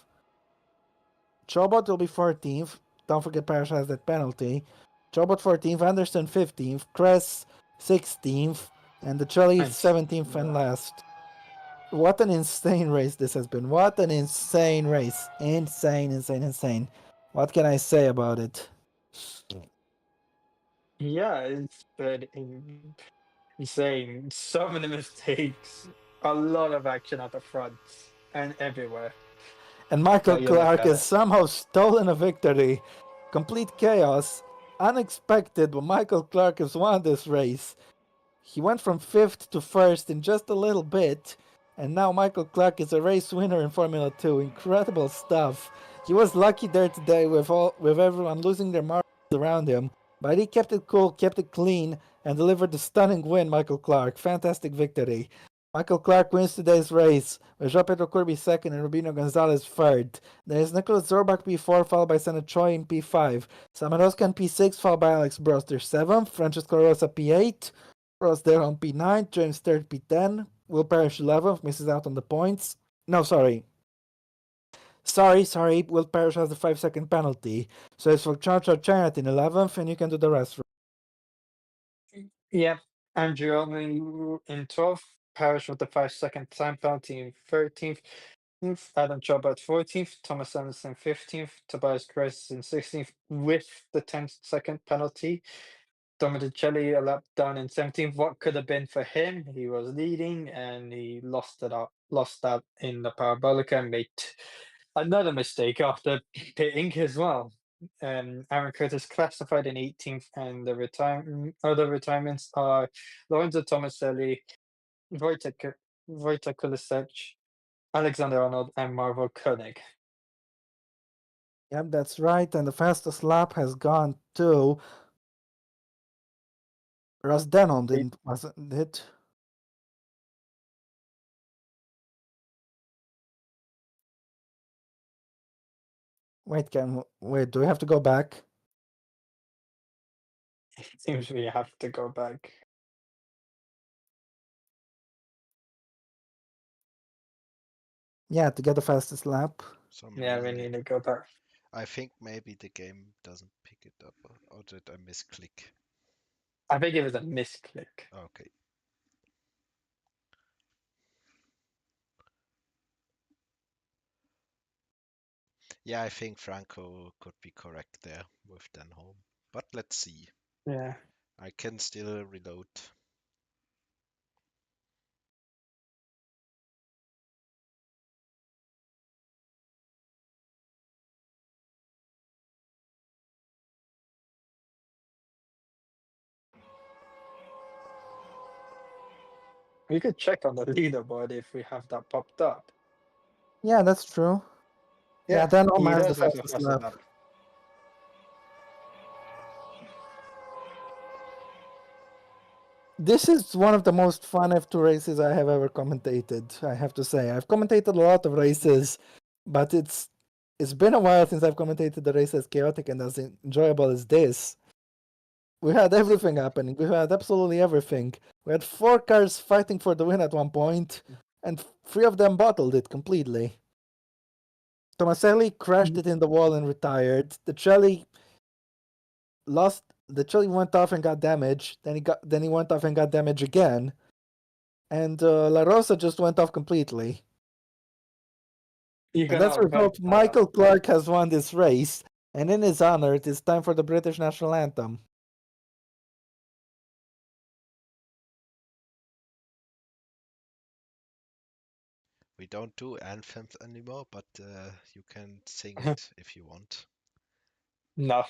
Chobot will be 14th. Don't forget Parrish has that penalty. Chobot 14th, Anderson 15th, Kress 16th, and the Chile nice. 17th and last. What an insane race this has been. What an insane race. Insane, insane, insane. What can I say about it? Yeah, it's been insane. So many mistakes. A lot of action at the front and everywhere And Michael that you look Clark at has it. somehow stolen a victory. Complete chaos. Unexpected, but Michael Clark has won this race. He went from 5th to 1st in just a little bit, and now Michael Clark is a race winner in Formula 2. Incredible stuff. He was lucky there today with everyone losing their marbles around him, but he kept it cool, kept it clean, and delivered the stunning win, Michael Clark. Fantastic victory. Michael Clark wins today's race, with João Pedro Corby second and Rubino Gonzalez third. There is Nicholas Zorbach P4, followed by Senna Choi in P5. Samaroska P6, followed by Alex Broster 7th. Francesco Rosa P8. Ross there on P9, James third P10, Will Parrish 11th, misses out on the points. No, sorry. Sorry, Will Parrish has the 5-second penalty. So it's for Chacha Chinat in 11th, and you can do the rest. Yep. Andrew only in 12th. Parrish with the 5 second time penalty in 13th. Adam Chobot 14th. Thomas Anderson 15th. Tobias Grace in 16th with the 10 second penalty. Dominicelli a lap down in 17th. What could have been for him? He was leading and he lost it out lost out in the Parabolica and made another mistake after pitting as well. Aaron Curtis classified in 18th, and the other retirements are Lorenzo Tomaselli, Wojtek Wojtek Kulisevich, Alexander Arnold, and Marvel Koenig. Yep, that's right. And the fastest lap has gone to Ross Denon, wasn't it? Wait, do we have to go back? It seems we have to go back. Yeah, to get the fastest lap. Some Yeah, we reason need to go back. I think maybe the game doesn't pick it up, or did I misclick? I think it was a misclick. Okay. Yeah, I think Franco could be correct there with Denholm. But let's see. Yeah. I can still reload. We could check on the leaderboard if we have that popped up. Yeah, that's true. Yeah, Denholm he has the does have the fastest fastest lap. lap. This is one of the most fun F2 races I have ever commentated, I have to say. I've commentated a lot of races, but it's been a while since I've commentated the race as chaotic and as enjoyable as this. We had everything happening. We had absolutely everything. We had 4 cars fighting for the win at one point, and 3 of them bottled it completely. Tomaselli crashed it in the wall and retired. The Celli went off and got damage. Then he went off and got damage again. And La Rosa just went off completely. You And as a cannot result, vent Michael Clark has won this race. And in his honor, it is time for the British national anthem. We don't do anthems anymore, but you can sing it if you want. No.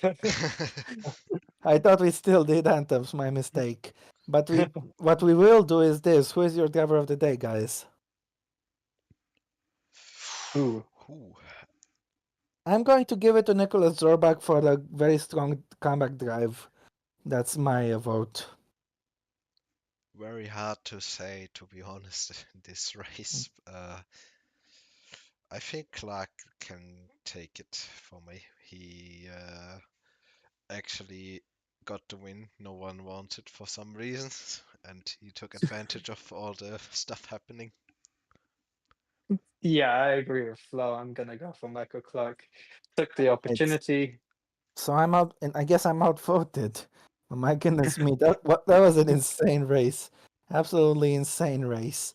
I thought we still did anthems, my mistake. But what we will do is this. Who is your driver of the day, guys? Ooh. I'm going to give it to Nicholas Zorbach for the very strong comeback drive. That's my vote. Very hard to say, to be honest, in this race. I think Clark can take it for me. He actually got the win no one wanted for some reasons, and he took advantage of all the stuff happening. Yeah, I agree with Flo. I'm gonna go for Michael Clark. Took the opportunity. So I'm out, and I guess I'm outvoted. Oh my goodness me, that was an insane race. Absolutely insane race.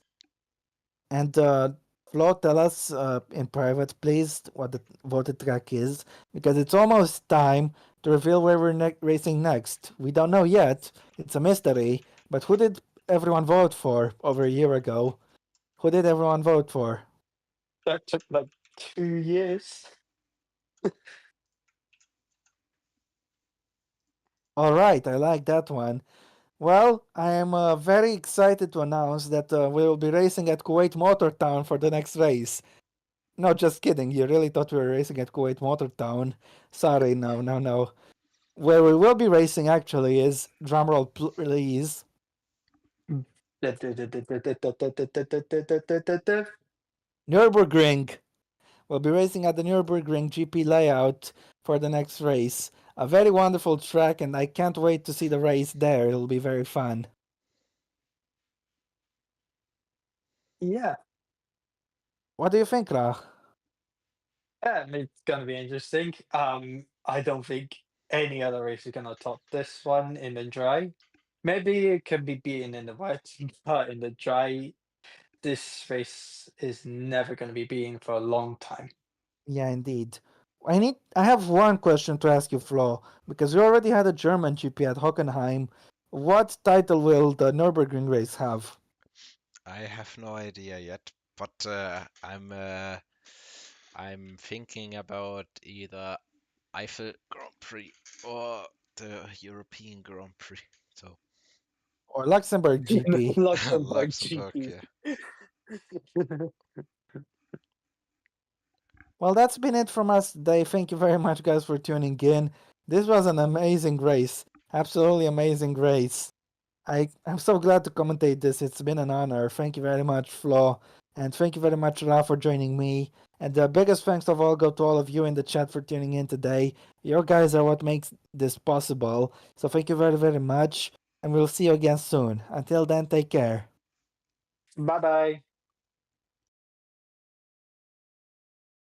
And Flo, tell us in private, please, what the voted track is, because it's almost time to reveal where we're racing next. We don't know yet. It's a mystery. But who did everyone vote for over a year ago? Who did everyone vote for? That took like 2 years. All right, I like that one. Well, I am very excited to announce that we will be racing at Kuwait Motor Town for the next race. No, just kidding. You really thought we were racing at Kuwait Motor Town. Sorry, no. Where we will be racing actually is, drumroll please, Nürburgring. We'll be racing at the Nürburgring GP layout for the next race. A very wonderful track, and I can't wait to see the race there. It'll be very fun. Yeah. What do you think, Rach? It's gonna be interesting. I don't think any other race is gonna top this one in the dry. Maybe it can be beaten in the wet, but in the dry, this race is never gonna be beaten for a long time. Yeah, indeed. I have one question to ask you, Flo, because we already had a German GP at Hockenheim. What title will the Nürburgring race have? I have no idea yet. but I'm thinking about either Eiffel Grand Prix or the European Grand Prix. So Or Luxembourg GP. Luxembourg Luxembourg, GP. yeah. Well, that's been it from us today. Thank you very much, guys, for tuning in. This was an amazing race. Absolutely amazing race. I'm so glad to commentate this. It's been an honor. Thank you very much, Flo. And thank you very much, Ra, for joining me. And the biggest thanks of all go to all of you in the chat for tuning in today. Your guys are what makes this possible. So thank you very, very much. And we'll see you again soon. Until then, take care. Bye bye.